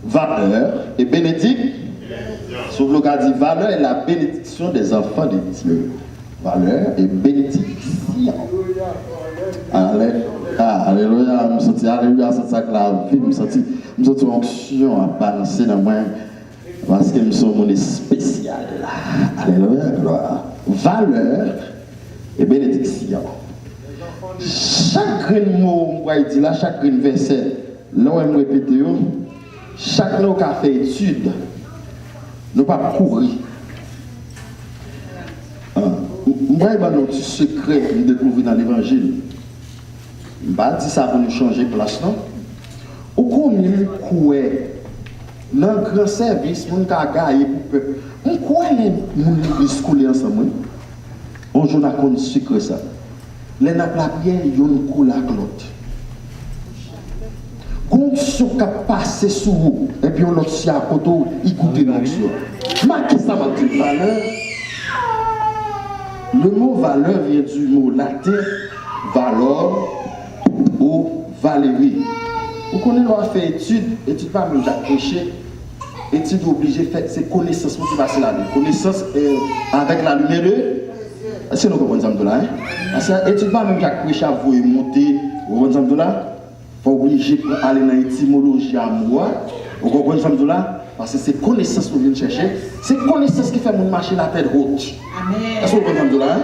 valeur et bénédiction. Sauf le cas dit valeur et la bénédiction des enfants de Dieu. Valeur et bénédiction. Alléluia, je me sens alléluia, c'est ça que la vie, je me sens onction à balancer dans moi parce que nous sommes mon spécial. Alléluia, gloire. Valeur et bénédiction. Chaque mot, on dit là, chaque verset, là où on répète, chaque mot qui a fait étude, ne pas courir. Moi, il y a un petit secret que nous découvrons dans l'évangile. Je ne vais pas dire ça pour nous changer de place, non? Au combien nous dans le grand service, nous avons gagné pour le peuple. On croit que nous scolaires ensemble. On joue dans le secret ça. Les nappes la prière, ils ont coulé avec l'autre. L'onction qui a passé sur vous, et puis l'autre si à côté, il goûte l'onction. Marquez ça va dire valeur. Le mot valeur vient du mot latin valor ou valérie. Vous connaissez, on a fait étude pas même Jacques Péché, étude obligée, c'est connaissance qui passe là. Connaissance avec la lumière de. Est-ce que nous comprenons ça là? Parce que étude pas même Jacques Péché, vous monter, vous comprenez ça là? Il faut obliger pour aller dans l'étymologie à moi. Vous comprenez ça là? Parce que c'est connaissance que vous venez chercher. C'est connaissance qui fait mon marcher la tête haute. Est-ce que vous comprenez ça là?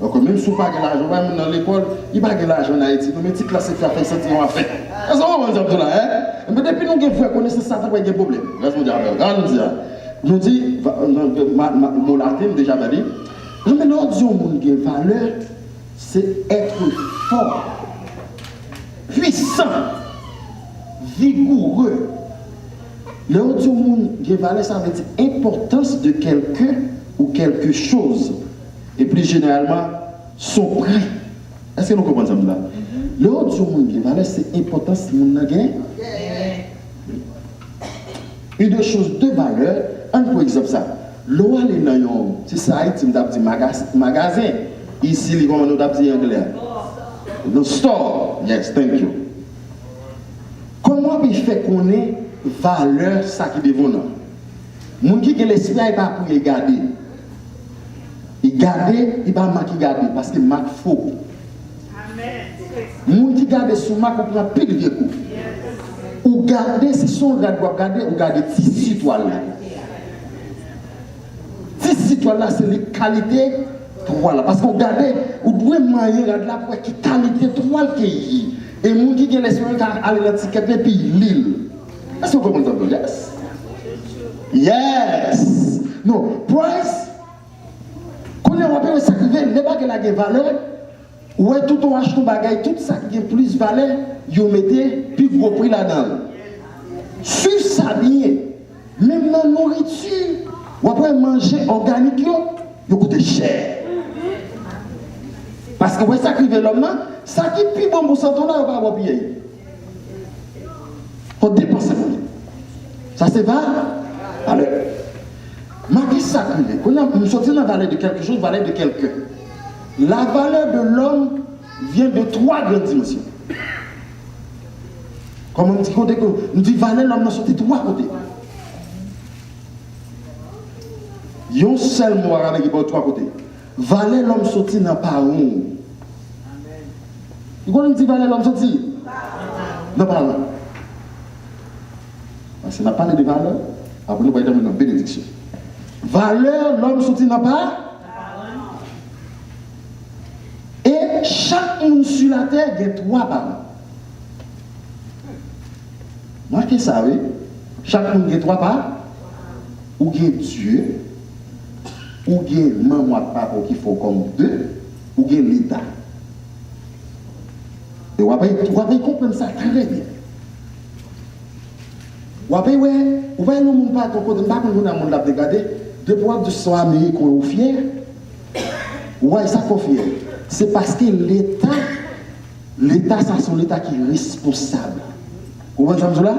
Donc même si vous n'avez pas l'argent, même dans l'école, il n'y a pas l'argent en Haïti. Nous mettons classe faire fait sentir en fait. Est-ce que vous comprenez ça là? Mais depuis nous avons fait connaissance, ça n'a pas de problème. Laisse-moi dire. Nous dit, mon latin déjà dit, mais nous disons que la valeur, c'est être fort, puissant, vigoureux. Le disons que la valeur, ça veut dire importance de quelqu'un ou quelque chose. Et plus généralement, son prix. Est-ce que nous comprenons ça là? Le disons que la valeur, c'est importance de mon gain. Une des choses de valeur, un par exemple ça. L'eau est dans c'est ça, Haïti, nous avons dit magasin. Ici, nous avons dit anglais. The store. Yes, thank you. Comment il fait qu'on ait valeur ça qui est devant nous? Mon qui a l'esprit, il pas pour regarder. Il garde, il va pas garder parce que Mac faux. Amen. Mon qui garde sur Mac, on prend plus de vieux coups. Ou garder, c'est son regarder, ou garder 10 étoiles là. 10 étoiles là, c'est les qualités 3 là. Parce qu'on garde, ou doit mailler là pour qui qualité 3 qui est. Et mon qui a l'esprit, il va aller dans l'étiquette et puis l'île. Est-ce que vous comprenez ça? Yes. Yes. Non, price. Quand on appelle le sacrifice, ne pas que la valeur, ou tout on achète un bagage, tout ça qui a plus valeur, vous mettez plus gros prix là-dedans. Suivez ça bien. Même dans la nourriture, ou après manger organique, vous coûte cher. Parce que vous sacrifiez l'homme, ça qui est plus bon pour santé, on ne va pas payer. Il faut dépenser. Ça c'est vrai? Alors, marquez ça, quand nous sortons dans la valeur de quelque chose, valeur de quelqu'un. La valeur de l'homme vient de 3 grandes dimensions. Comme on dit, nous disons valeur de l'homme, nous sortons de 3 côtés. Il y a un seul mot avec 3 côtés. Valeur de l'homme sorti dans parole. Vous connaissez valeur de l'homme sorti? Dans parole. Parce qu'on a parlé de valeur, après nous allons dans une bénédiction. Valeur, l'homme sorti dans pas. Et chaque monde sur la terre a 3 parents. Marquez ça, oui. Chaque monde a 3 parents. Ou bien Dieu, ou bien maman et papa qui font comme 2, ou bien l'État. Et vous avez compris ça très bien. Vous voyez, nous ne pouvons pas côté, pas qu'on a monde dégradé, de pouvoir de son Amérique qu'on est fier. Ouais, ça qu'on fier. C'est parce que l'État, ça c'est l'État qui est responsable. Vous voyez ça là?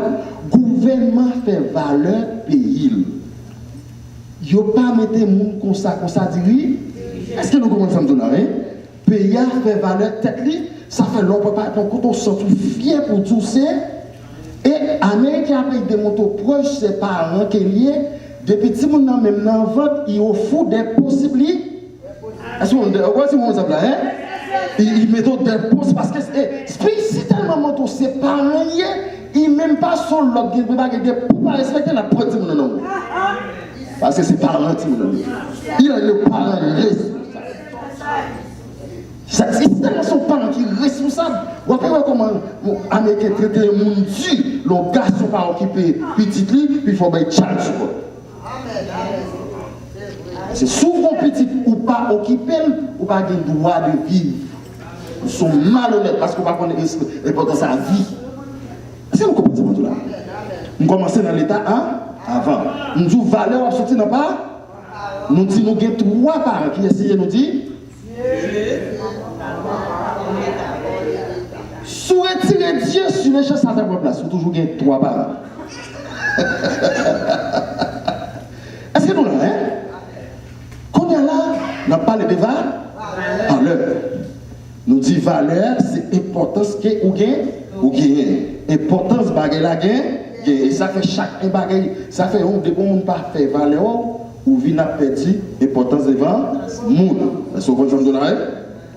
Le gouvernement fait valeur pays. Il ne pas mettre les gens comme ça dire. Est-ce que nous comprenons ça là? Pays fait valeur tête. Ça fait longtemps qu'on se sent fier pour tout ça. Et Américain a des motos proches, ses parents qui liés, des petits gens même dans le ventre, ils offrent des possibilités. Est-ce que vous avez là, hein? Ils mettent des possibilités parce que si tellement moto, ses parents, ils même pas sont l'autre, ils ne peuvent pas respecter la petite non. Parce que c'est parents qui nous il a le parent responsable. C'est tellement son parent qui est responsable. Vous voyez comment les Américains traitent le monde dur. Le garçon pas occupé petit lit, puis il faut mettre charge sur eux. C'est souvent petit ou pas occupé, ou pas le droit de vivre. Ils sont malhonnêtes parce qu'on ne connaît pas l'importance de la vie. Est-ce que vous comprenez ça? Nous commençons dans l'état avant. Nous disons valeur à sortir dans pas. Nous disons nous avons 3 parents qui essayent de nous dire. Si vous retirez Dieu sur les choses à ta place, vous toujours 3 parents. Est-ce que nous l'avons? Quand on est là, on parle de valeur. Nous disons valeur, c'est importance que vous gagnez. Importance de la gagne. Et ça fait chaque bagaille, ça fait un de bon pas faire valeur ou vient à perdre importance devant monde. Est-ce que vous comprenez?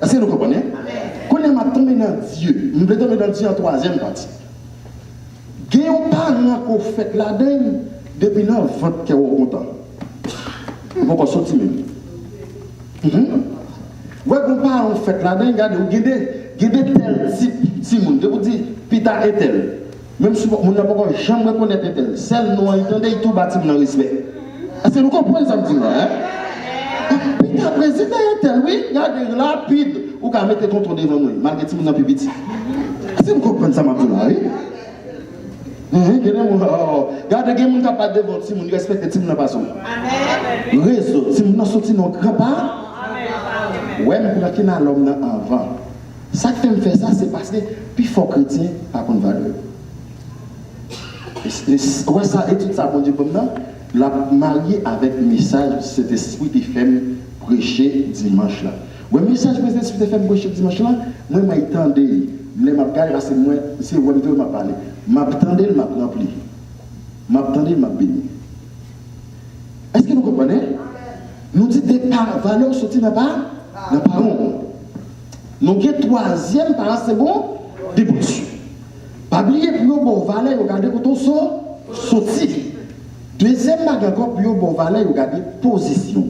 Est-ce que vous comprenez? Quand on est tombé dans Dieu, nous sommes tombés dans Dieu en 3e partie. Il y a un parent qui fait la donne depuis dans le ventre qui est content. Vous pouvez sortir même. Vous voyez qu'on parent fait la donne, regardez, vous avez tel type, si vous dites, Pita est tel. Même si on n'a pas jamais reconnaître tel, celle nous entendait tout bâti dans le respect. Est-ce que vous comprenez ça me dit là? Pita président est tel, oui, regardez rapide, ou qu'à mettre contre devant nous, malgré tout le monde petit. Est-ce que vous comprenez ça me dit là? Regardez, il y a des gens qui ne pas devant si vous respectez tout le monde pas son. Réseau, si vous sorti dans grand pas, ouais, mais pour qu'il y a l'homme avant. Ça qui fait me faire ça, c'est parce que plus fort chrétien, pas contre valeur. Ouais, ça, étude ça, bon Dieu, comme ça, la mariée avec le message, cet esprit qui fait prêcher dimanche là. Ouais, le message que cet esprit qui fait prêcher dimanche là, moi, je m'attendais, je m'attendais, c'est moi, c'est moi qui m'a parlé. Je m'attendais, je m'a rempli. Je m'attendais, je m'a béni. Est-ce que vous comprenez? Nous disons des valeurs sorties dans le parent. Nous avons 3e parent, c'est bon? Dévotion. Pas oublier pour nous, bon valeur, regardez quand on sort, sorti. 2e bagage encore pour nous, bon valeur, regardez position.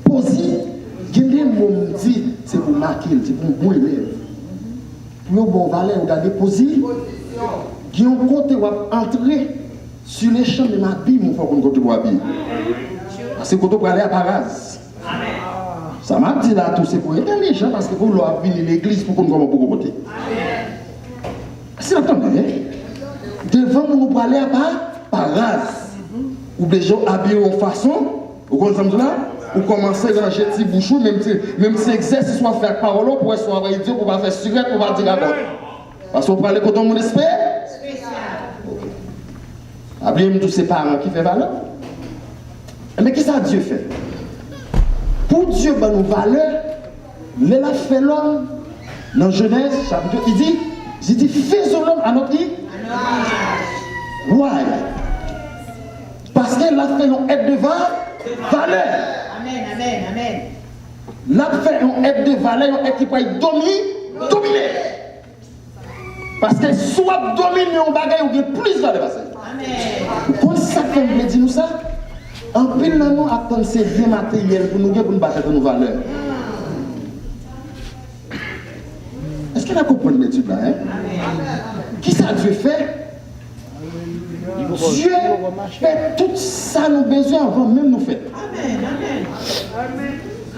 Position, il y a des mots qui disent, c'est pour marquer, c'est pour un bon élève. Pour nous, bon valeur, regardez position. Il y a un côté où entrer sur les champs de ma Bible, il faut qu'on côté pour habiller. Parce que quand on peut aller à Paras. Ça m'a dit là tout c'est pour intelligent parce que vous l'avez venir l'église pour qu'on commence pour côté. C'est attendez. Devant nous pour aller à Paras. Ou des gens habillés en façon, vous comprenez là? Ou commencer à ranger petit bouchon même si exercice soit faire parole pour soit avec Dieu pour pas faire surette pour pas dire à l'autre. Parce qu'on parle quand on mon esprit. Habillez tous ces parents qui fait valeur. Mais qu'est-ce que Dieu fait? Pour Dieu, ben, nos valeurs, il a fait l'homme dans Genèse, chapitre 2, il dit, faisons l'homme à notre image. Why? Parce qu'il a fait l'homme être de valeur. Amen, amen, amen. Il a fait l'homme être de valeur, un être qui peut dominer. Parce que soit dominer un bagage, il y a plus de valeur. Amen. Quand ça fait me dire nous ça? En pile, nous attendons ces biens matériels pour nous battre nos valeurs. Est-ce qu'il a compris l'étude là? Qui ça Dieu fait? Dieu fait tout ça nous besoin avant même nous faire.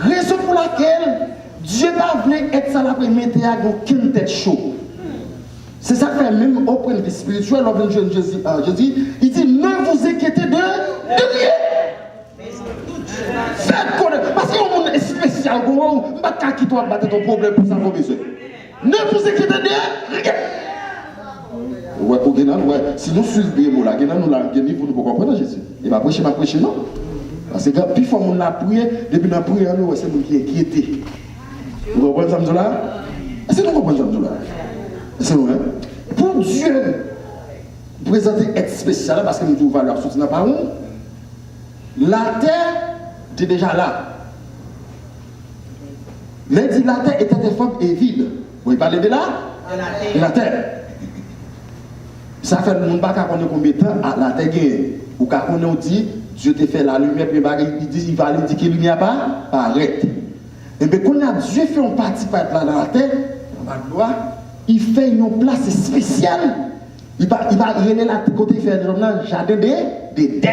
Raison pour laquelle Dieu n'a voulu être ça là pour mettre à aucune tête chaude. C'est ça que fait même au point de vue spirituel, lorsque Jésus, il dit ne vous inquiétez de rien. Faites connaître. Parce qu'il y a un monde spécial, on ne peut pas quitter toi battre ton problème pour ça qu'on besoin. Ne vous inquiétez de rien. Ouais, pour Guénan, ouais. Si nous suivons bien mots là, Guénan nous l'a gagné pour nous comprendre Jésus. Il va prêcher, non. Parce que puis faut on a prié, depuis la prière nous c'est nous qui inquiété. Vous comprenez ça là? Est-ce que vous comprenez ça là? C'est vrai. Pour Dieu, présenter être spécial, parce que nous avons valeur sur la parole, la terre était déjà là. Mais dit la terre était informe et vide. Vous parlez de là? De la terre. Ça fait le monde pas connaître combien de temps la terre gagne. Ou quand on dit Dieu te fait la lumière, puis il va lui dire que la lumière pas arrête. Et bien quand Dieu fait une partie par là dans la terre, il fait une place spéciale. Il va aller là côté faire le jardin d'Éden.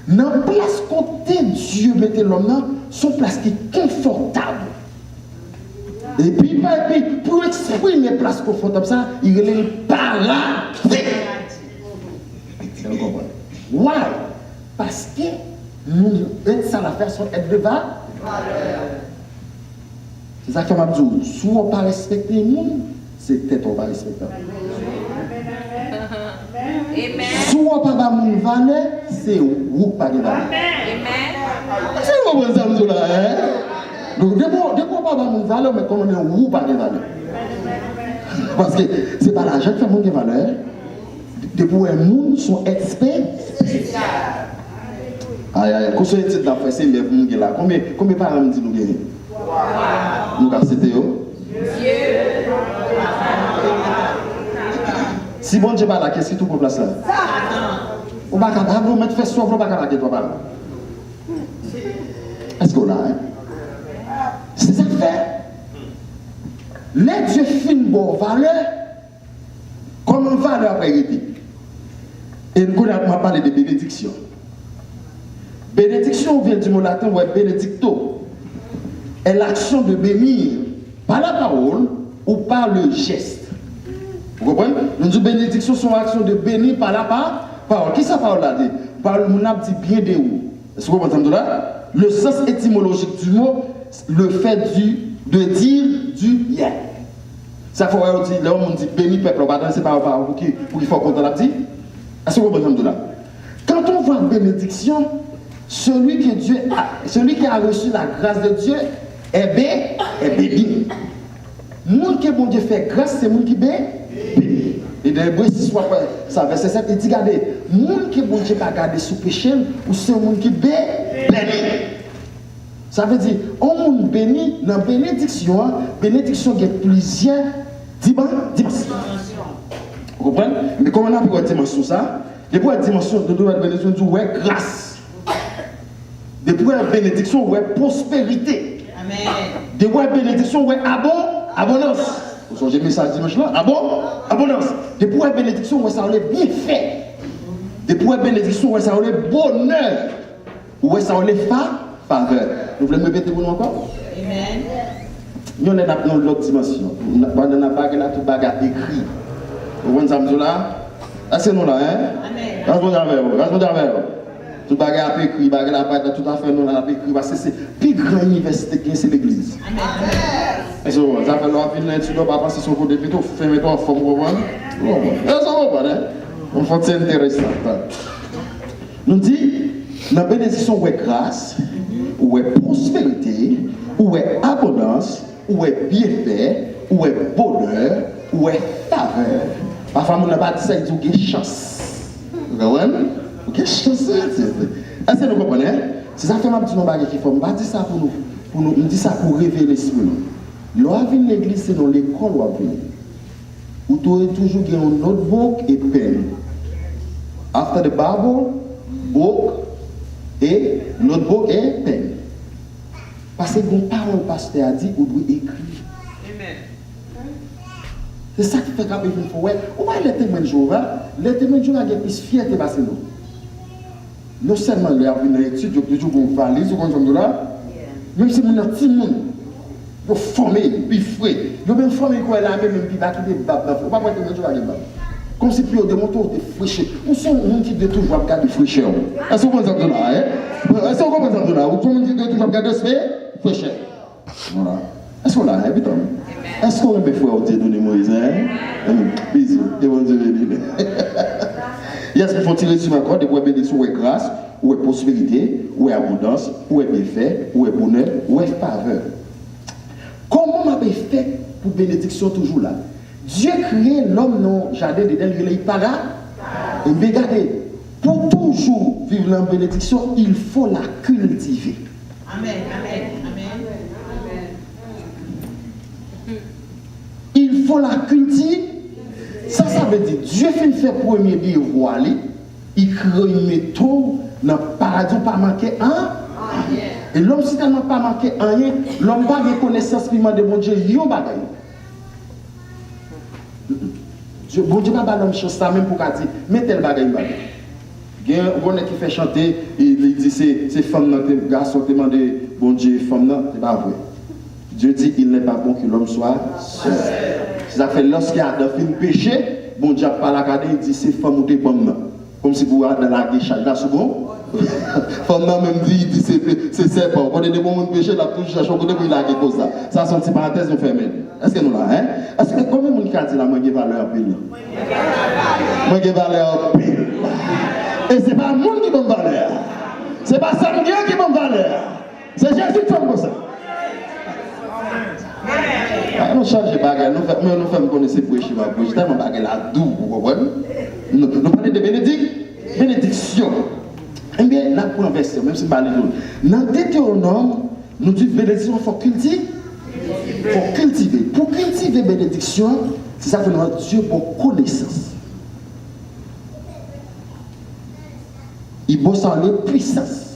Dans la place côté Dieu mettait l'homme là, son place qui est confortable. Et puis pour exprimer place confortable ça, il est le paradis. Vous comprenez? Why? Parce que nous ça la faire son être de valeur. C'est ça que m'a dit. Si on ne pas respecter les gens, c'est peut-être qu'on va respecter. Si on ne pas pas mon valeur, c'est vous pas de valeur. C'est vous comprenez ça là, hein? Donc dès qu'on pas mon valeur, mais quand on est vous pas de valeur. Parce que c'est pas l'argent qui fait mon valeur. Depuis les gens sont experts. Aïe, quand on est dans le fait, c'est là. Combien de parents me disent nous gagner? Nous avons cité Dieu. Si bon Dieu pas là, qu'est-ce que tout pour place là? On va capable de mettre faire soif, on va capable de toi. Est-ce qu'on a? C'est ça que fait. Les dieux finissent bonne valeur, comme une valeur après été. Et nous avons parlé de bénédiction. Bénédiction vient du mot latin, ouais, benedicto. Est l'action de bénir par la parole ou par le geste. Vous comprenez? Nous disons bénédiction, c'est l'action de bénir par la parole. Qui ça parole là dit? Par le monde dit bien de où? Est-ce que vous comprenez là? Le sens étymologique du mot, le fait de dire du bien. Ça faut dire, là on dit bénir peuple, c'est pas pour qu'il faut qu'on l'a dit. Est-ce que vous comprenez là? Quand on voit bénédiction, celui qui a reçu la grâce de Dieu est béni. Monde que bon Dieu fait grâce, c'est monde qui béni. Et dans Hébreux 6, ça verset 7, il dit regardez, monde que bon Dieu pas garder sous péché, ou c'est un monde qui béni. Ça veut dire, on monde béni dans bénédiction, bénédiction qui a plusieurs dimensions. Vous comprenez? Mais comment on a pu voir dimension ça? Depuis la dimension de la bénédiction, du ouais grâce. Depuis la bénédiction, ouais prospérité. Amen. Depuis la bénédiction, ouais abondance. Vous avez mis ça dimanche là? Abondance. Depuis la bénédiction, ouais ça allait bien fait. Depuis la bénédiction, ouais ça allait bonheur. Ouais ça allait faveur. Vous voulez me répéter pour nous encore? Amen. Nous on est dans l'autre dimension. On a pas là tout bagarre écrit. Vous voyez ça là? Est-ce que nous là, hein? Amen. Responsable avec vous. Tout bagarre à écrit, bagarre la patte, tout à fait nous là écrit parce que c'est plus grande université qui c'est l'église. Amen. Est-ce que ça fait l'envie de l'étude, pas penser sur le côté plutôt, fermez toi, faut comprendre. Ça va pas, hein? On fait c'est intéressant. Nous dit, la bénédiction où est grâce, où est prospérité, où est abondance, où est bienfait, où est bonheur, où est faveur. Parfois, on n'a pas dit ça, il dit qu'il y a chance. Vous comprenez? Il y a chance. Est-ce que vous comprenez? C'est ça que je dis qu'il faut. Je ne dis pas ça pour nous. Je dis ça pour révéler l'esprit. Lorsqu'on vient à l'église, c'est dans l'école où on vient. Où tu as toujours un notebook et pen. After the Bible, book et notebook et pen. Parce que quand parole pasteur a dit, on doit écrire. C'est ça qui fait quand même une fois. On va les témoins de Jéhovah. Les témoins de Jéhovah ont plus fierté parce que nous. Non seulement les avons une étude, ils ont toujours une valise, ils ont là. Même si nous avons un petit monde, ils ont formé, puis frais. Ils ont même formé quoi là, même puis pas quitter bab. Il ne faut pas voir témoins de Jéhovah. Comme si puis au démontre de fraîcheur. Nous sommes un monde qui doit toujours regarder fraîcheur. Est-ce que vous comprenez ça là? Est-ce que vous comprenez ça là? Nous sommes un monde qui doit toujours regarder fraîcheur. Voilà. Est-ce qu'on l'a évidemment? Est-ce qu'on aime faire Dieu donner Moïse? Bisous. Et bon Dieu béni. Est-ce qu'il faut tirer sur ma corde de bénédiction où est grâce, où est prospérité, où est abondance, où est bienfait, où est bonheur, où est faveur? Comment on a fait pour bénédiction toujours là? Dieu crée l'homme dans le jardin d'Éden, il est para. Et bien regardez, pour toujours vivre la bénédiction, il faut la cultiver. Amen. Amen. Amen. Il faut la cultiver. Ça veut dire, Dieu fait faire premier bien voilé, il crée une méthode dans le paradis, pas manquer un. Et l'homme, si tellement pas manqué rien, l'homme n'a pas de connaissance de bon Dieu, il y a un bagage. Bon Dieu n'a pas l'homme chance ça même pour dire, mettez le bagage. Il y a un qui fait chanter, il dit c'est femme, garçon qui demande bon Dieu, femme, non, c'est pas vrai. Dieu dit il n'est pas bon que l'homme soit seul. Ça fait lorsqu'il y a un film péché, bon Dieu n'a pas la garder, il dit c'est femme ou t'es bonne. Comme si vous êtes dans la décharge. Là, c'est bon? Femme même dit c'est serpent. Quand il y a des moments de péché, la touche, la chose, il a quelque chose. Ça, c'est une petite parenthèse, nous fermons. Est-ce que nous là, hein? Est-ce que combien de gens dit la manque de valeur pile? Manque de valeur pile. Et ce n'est pas le monde qui donne valeur. Ce n'est pas Samuel qui donne valeur. C'est Jésus qui fait comme ça. Nous changeons de bagaille, nous faisons connaître prêcher ma bouche, tellement de bagaille là doux, vous comprenez? Nous parlons de bénédiction. Eh bien, là pour un verset, même si je parle de nous. Dans Deutéronome, nous disons bénédiction, il faut cultiver. Il faut cultiver. Pour cultiver bénédiction, c'est ça que nous avons Dieu pour connaissance. Il bosse en les puissance.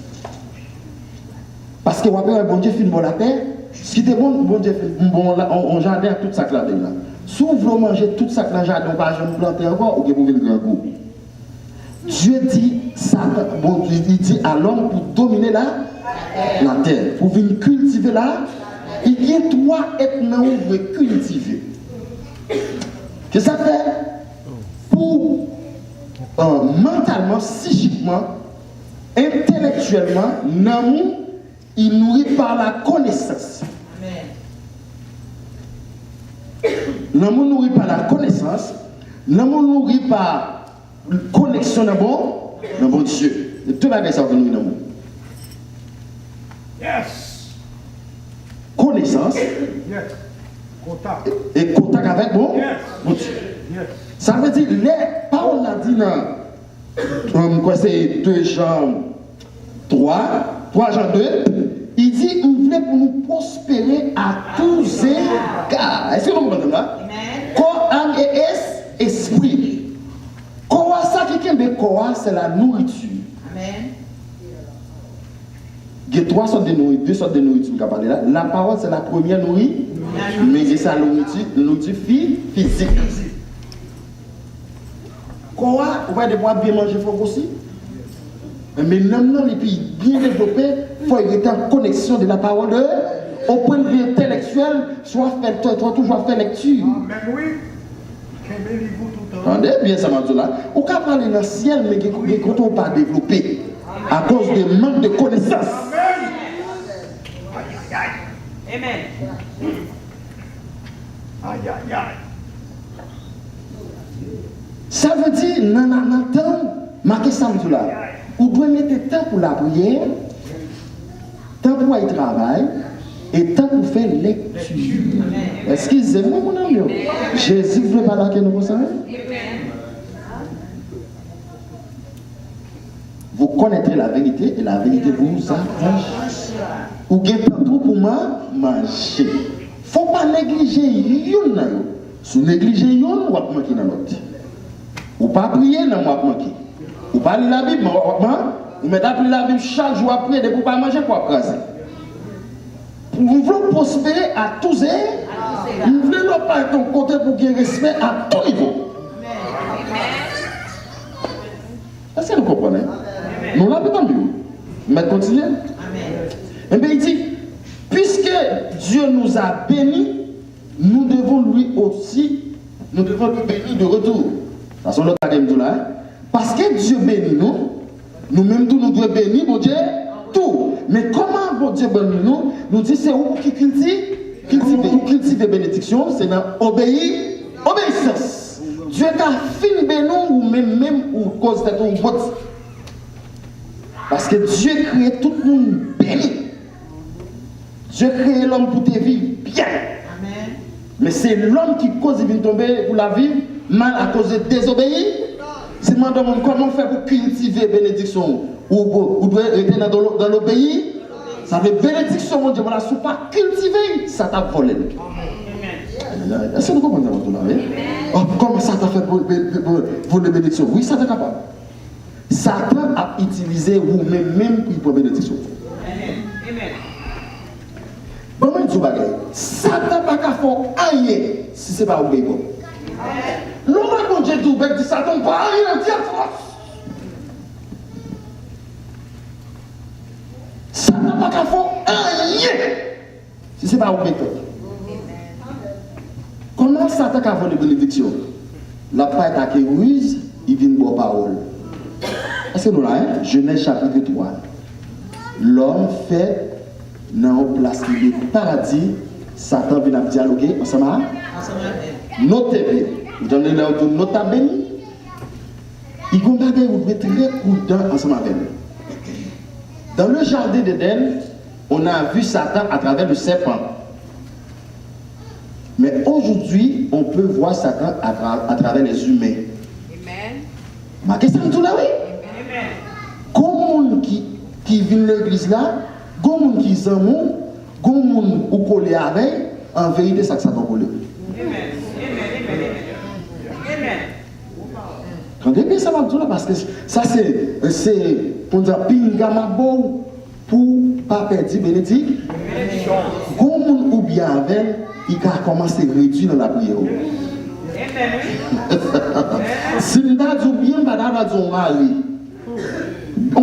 Parce que vous avez un bon Dieu film la terre. Ce qui était bon Dieu bon on jardin tout ça là dedans. Si vous voulez manger tout ça dans le jardin, pas jamais planter encore ou que vous voulez le grand goût. Dieu dit ça, bon, il dit à l'homme pour dominer la terre, pour venir cultiver là, il y a trois ethnies où vous cultiver. Que ça fait pour mentalement, psychiquement, intellectuellement, l'amour, il nourrit par la connaissance. L'amour nourrit par la connaissance, l'amour nourrit par connexion dans bon Dieu. Et tout bagage ça nourrit l'amour. Yes. Connaissance. Yes. Contact. Et contact avec bon Dieu. Yes. Ça veut dire, les paroles a dit dans quoi c'est 2 Jean 3 Jean 2, il dit, on voulait pour nous prospérer à tous égards. Est-ce que vous comprenez là? Corps, âme et esprit. Corps, ça qui est de corps, c'est la nourriture. Amen. Il y a 3 sortes de nourriture, 2 sortes de nourriture qu'on parler là. La parole, c'est la première nourriture, mais c'est la nourriture physique. Corps, vous voyez, de bien manger, il faut aussi. Mais maintenant, les pays bien développés, il faut être en connexion de la parole de au point de vue intellectuel, soit toujours faire lecture. Amen, oui. Attendez bien ça, m'a dit là. On peut parler dans le ciel, mais qu'on ne peut pas développer à cause de manque de connaissances. Amen. Aïe, aïe, aïe. Ça veut dire, dans le temps, marquez ça, là. Vous devez mettre temps pour la prière, temps pour y travailler et temps pour faire lecture. Excusez-moi, mon ami. Jésus ne veut pas là que nous consacrons. Vous connaîtrez la vérité et la vérité vous affranchit. Vous avez tout pour manger. Il ne faut pas négliger une. Si vous négligez une, vous allez manquer dans l'autre. Vous ne pas prier, vous allez manquer. Vous ne pas lire la Bible, vous mettez à lire la Bible chaque jour après, de ne pas manger pour apprendre. Vous voulez prospérer à tous et vous voulez ne pas être en côté pour gagner respect à tout niveau. Est-ce que vous comprenez? Nous l'avons entendu. Mais continuez. Eh bien, il dit, puisque Dieu nous a bénis, nous devons lui aussi, nous devons lui bénir de retour. Ça c'est l'autre game là. Parce que Dieu bénit nous, nous-mêmes tous nous devons bénir, bon Dieu, tout. Mais comment bon Dieu bénit nous? Nous dit c'est où qui cultive des bénédictions, c'est dans obéissance. Dieu t'a fini béni ou même ou cause de ton vote. Parce que Dieu crée tout le monde béni. Dieu crée l'homme pour te vivre bien. Amen. Mais c'est l'homme qui cause de tomber pour la vie, mal à cause de désobéir. C'est maintenant comment faire pour cultiver bénédiction ou doit être dans l'obéir. Ça veut bénédiction, mon Dieu, voilà, si pas cultiver, ça t'a volé. Est-ce que vous comprenez tout là? Oh, comment ça t'a fait pour les bénédictions? Oui, ça t'a capable. Satan a utilisé vous-même pour bénédiction. Amen. Bon, je dis, Satan n'a pas fait rien si ce n'est pas obéir. L'homme quand Dieu dit Satan n'a pas rien dire. Satan n'a pas fait rien si ce n'est pas obéir. Comment Satan a fait les bénédictions? La paix a été ruse, il vient de boire parole. Est-ce que nous là, Genèse chapitre 3. L'homme fait dans une place qui est paradis, Satan vient dialoguer ensemble. Notez bien. Vous avez là où notez béni. Il y a des choses vous êtes très prudent ensemble avec nous. Dans le jardin d'Éden, on a vu Satan à travers le serpent. Mais aujourd'hui, on peut voir Satan à travers les humains. Amen. Ma question est tout là, oui. Amen. Comment qui vient de l'église là, comment qui s'en vont, comment ou collé avec, en vérité, ça que Satan collé. Amen. Amen. Regardez bien ça, parce que ça c'est pour dire pingamabo pour pas perdre bénédiction. Comment ou bien avec, il a commencé à réduire dans la prière. Si nous avons bien, madame a dit mari. On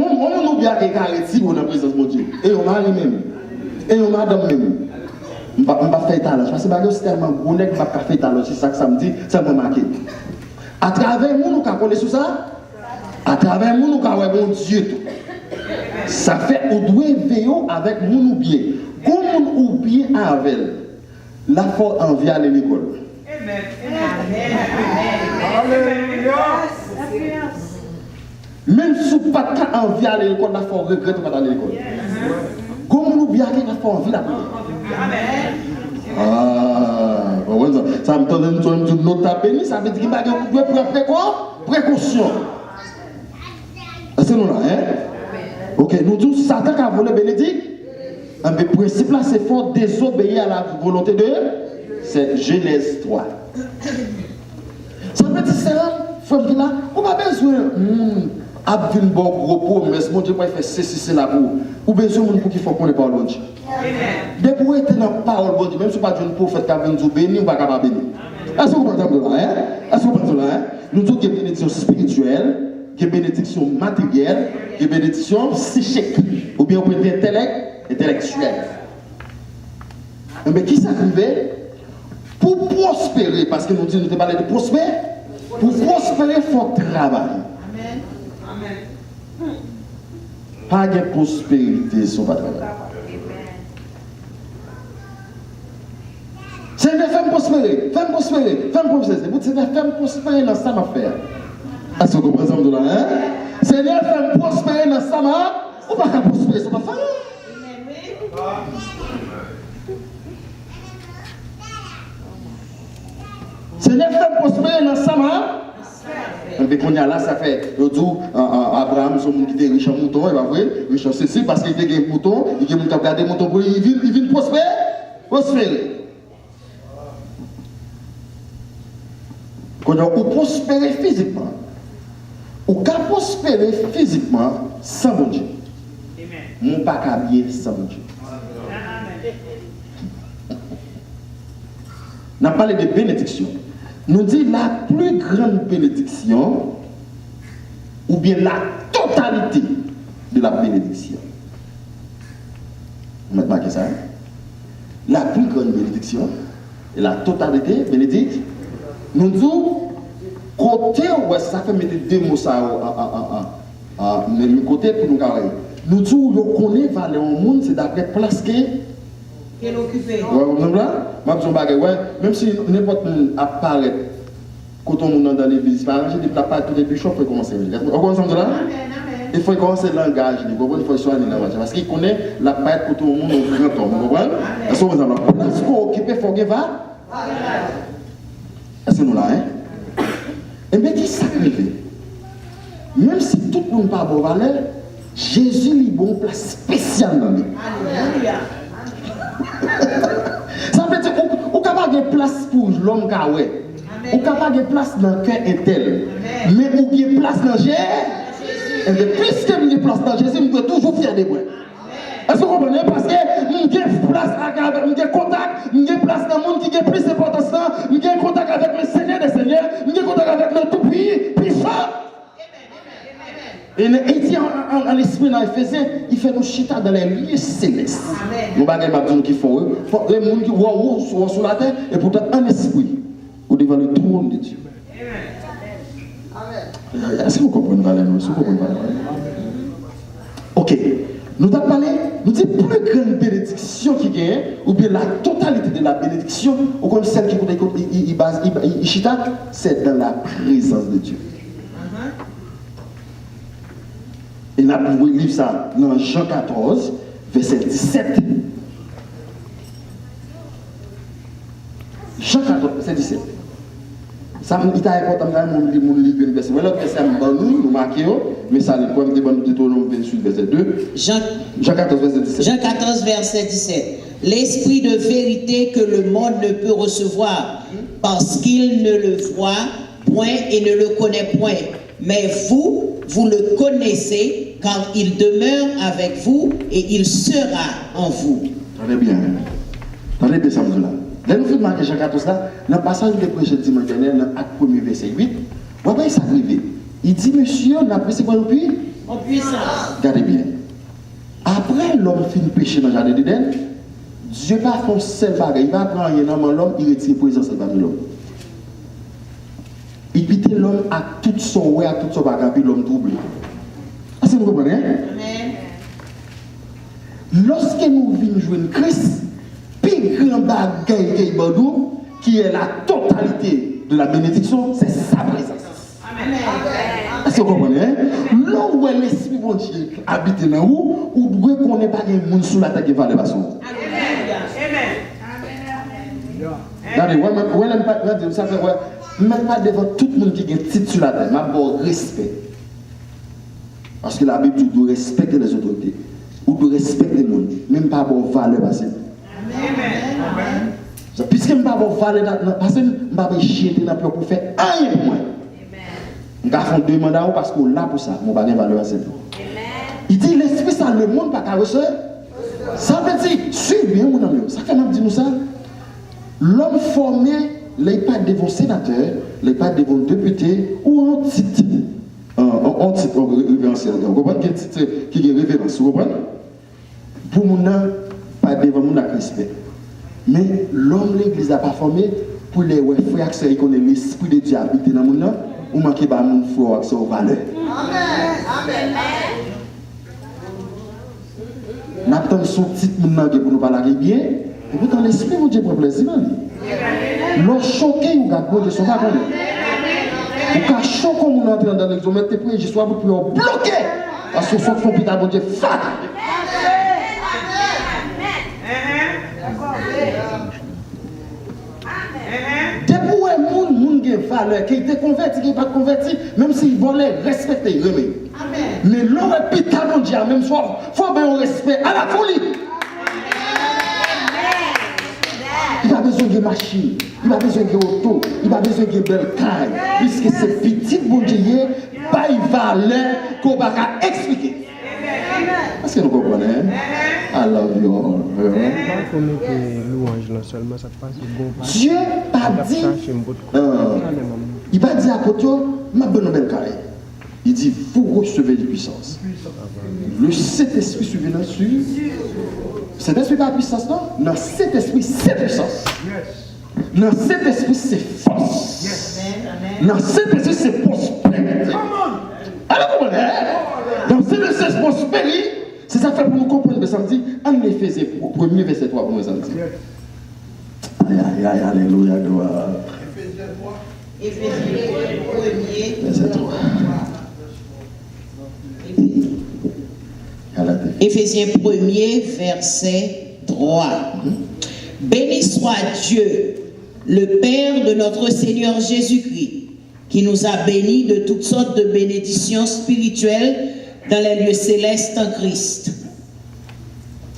oublie qu'il a réduit dans la présence de Dieu. Et on mari même. Et on madame même. Je ne vais pas faire talent. Parce que c'est tellement bon que je ne vais pas faire talent. C'est ça que ça me dit, ça m'a marqué. À travers nous, nous avons sur ça. À travers nous, nous avons bon Dieu. Ça fait qu'on doit veiller avec nous bien. Comment on bien avec la foi envie à l'école. Amen. Même si vous n'avez pas envie à l'école, la foi regrette de pas aller à l'école. Comment nous bien la foi envie là? Ah, ça me donne une note à béni, ça veut dire qu'il doit prendre quoi? Précaution. Est-ce que nous là, hein? Ok, nous disons Satan qui a volé bénédict. Le principe là, c'est fort désobéir à la volonté de. C'est Genèse 3. Ça veut dire c'est là, frère, là, on n'a pas besoin de bon gros promesse, mon Dieu, pour faire ceci, là pour. Ou besoin de pour qu'il faut qu'on ait parole de Dieu. Dès que vous êtes dans la parole de Dieu, même si vous n'êtes pas un prophète qui a venu nous bénir, vous ne pouvez pas bénir. Est-ce que vous comprenez là, hein? Est-ce que vous comprenez là, hein? Nous avons des bénédictions spirituelles, des bénédictions matérielles, des bénédictions psychiques, ou bien on peut dire intellectuelles. Mais qui s'arrivait pour prospérer, parce que nous disons, nous parlons de prospérer, pour prospérer, il faut travailler. Amen. Pas de prospérité sans pas travailler. Seigneur, fais-moi prospérer, fais-moi prospérer, fais-moi prospérer. Seigneur, fais-moi prospérer dans ça, ma frère. Est-ce que vous comprenez de là, hein? Seigneur, fais-moi prospérer dans ça, ma. Ou pas qu'à prospérer, ça va faire. Seigneur, fais-moi prospérer dans ça, ma. Et qu'on y a là, ça fait, Abraham, son monde qui était riche en mouton, il va voir, riche en ceci, parce qu'il était un mouton, il a gardé mouton pour lui, il vient prospérer. Quand on prospérer physiquement, ou qu'à prospérer physiquement sans bon Dieu. Mon pas qu'à bien sans bon Dieu. On a parlé de bénédiction. Nous dit la plus grande bénédiction, ou bien la totalité de la bénédiction. Vous mettez marqué ça? Hein? La plus grande bénédiction et la totalité, bénédiction. Nous disons, côté, ouais, ça fait mettre deux mots ça le côté pour nous carrer. Nous disons, nous connaissons valeur au monde, c'est d'après place Qu'elle occupée. Même si n'importe qui apparaît, quand on est dans l'église, par exemple, j'ai des plats tout début, il faut commencer. On commence de là? Il faut commencer le langage, il faut soigner le langage. Parce qu'il connaît la paille quand on est grand homme. Vous comprenez? Est-ce que vous avez la place qu'on occupe, il faut qu'il va Est-ce que nous là, hein? Et bien, qui s'accrive? Même si tout le monde n'a pas de valeur, Jésus lui a une place spéciale dans lui. Alléluia. Ça veut dire qu'on n'a pas de place pour l'homme qui a ouais. On n'a pas de place dans le cœur intel. Mais on a de place dans Jésus. Et bien, puisque on a de place dans Jésus, on doit toujours faire des points. Est-ce que vous comprenez? Parce que nous avons place avec, nous avons contact, nous avons place dans le monde qui a plus d'importance, nous avons contact avec le Seigneur des Seigneurs, nous avons contact avec le tout puissant. Et il dit en l'esprit dans Éphésiens, il fait nos chita dans les lieux célestes. Nous ne nous qui font les gens qui voient sur la terre et pourtant en esprit, ou devant le trône de Dieu. Est-ce que vous comprenez la valeur? Ok. Nous avons parlé, nous disons plus grande bénédiction qui gagne, ou bien la totalité de la bénédiction, ou comme celle qui chita, c'est dans la présence de Dieu. Et nous avons lu ça dans Jean 14, verset 17. Jean 14, verset 17. Ça il est important de mon livre verset. Voilà que ça nous marqué, mais ça le comme débat Deutéronome 28 verset 2. Jean 14 verset 17. Jean 14 verset 17. L'esprit de vérité que le monde ne peut recevoir parce qu'il ne le voit point et ne le connaît point. Mais vous le connaissez car il demeure avec vous et il sera en vous. Très bien. Très bien ça là. Là, nous faisons marquer Jean 14 là, dans le passage de prêche dimanche dernier, dans l'acte 1er verset 8, vous voyez ça arrive. Il dit, monsieur, on a pris quoi le puits? En puissance. Regardez bien. Après l'homme finit péché dans le jardin d'Éden, Dieu va faire un seul bagage. Il va prendre un homme, l'homme, il retire présence de l'homme. Il quitte l'homme à tout son ouais, à tout son bagage, puis l'homme trouble. Est-ce que vous comprenez? Amen. Lorsque nous venons jouer Christ, plus grand bagage qui est la totalité de la bénédiction, c'est sa présence. Amen. Est-ce que vous comprenez? Là où l'Esprit de Dieu habite dans vous, vous devez connaître pas les gens sous la terre qui va de façon. Alléluia. Regardez, vous savez, même pas devant tout le monde qui a un titre sur la terre, mais pour respect. Parce que la Bible dit de respecter les autorités, ou de respecter le monde, même pas pour valeur passée. Amen. Puisque je ne vais pas valeur, parce que je ne vais pas jeter dans le pour faire rien pour moi. Je vais faire deux mandats parce qu'on là pour ça, je ne vais pas valeur passée. Il dit l'esprit, ça le monde pas qu'à recevoir. Ça veut dire, suivez bien mon ami. Ça fait même dire nous ça. L'homme formé, les pas devant sénateur, les pas devant député ou un titre. Un titre révérentiel. Vous comprenez quel titre qui est révérence? Vous comprenez? Pour mon âme, pas devant mon respect. Mais l'homme, l'église n'a pas formé pour les frères qui connaissent l'esprit de Dieu habité dans mon âme ou manquer par mon frère accès aux valeurs. Amen. Nous attendons son titre pour nous parler bien. Et pourtant, l'esprit de Dieu prend plaisir. L'on choqué ou gâteau de son bagage. Ou quand choqué on entre dans l'examen, tu peux juste pour bloquer. Parce que son fond pita bon Dieu fat. Depuis où est moun qui a valeur, qui est converti, qui n'est pas converti, même s'il volait, respecter, il remet. Mais l'homme est pita bon Dieu, même soir, il faut bien un respect à la folie. Il n'a pas besoin de machine, il n'a pas besoin de auto, il n'a pas besoin de belle caille. Puisque c'est petit bon Dieu, pas une valeur qu'on va expliquer. Est-ce que nous comprenons? I love you all. Dieu n'a dit, il va dire à Potio, ma bonne belle caille. Il dit, vous recevez de puissance. Le Saint-Esprit survenant sur. Cet esprit pas puissance, non? Dans cet esprit, c'est puissance. Dans cet esprit, c'est force. Dans cet esprit, c'est prospérité. Alors, vous comprenez? Dans cet esprit, c'est prospérité. C'est ça fait pour nous comprendre. Ça me dit, en Éphésiens 1er verset 3 pour nous, ça me dit. Aïe, alléluia, gloire. Éphésiens 1er verset 3. Éphésiens 1er verset 3. Béni soit Dieu, le Père de notre Seigneur Jésus-Christ, qui nous a bénis de toutes sortes de bénédictions spirituelles dans les lieux célestes en Christ.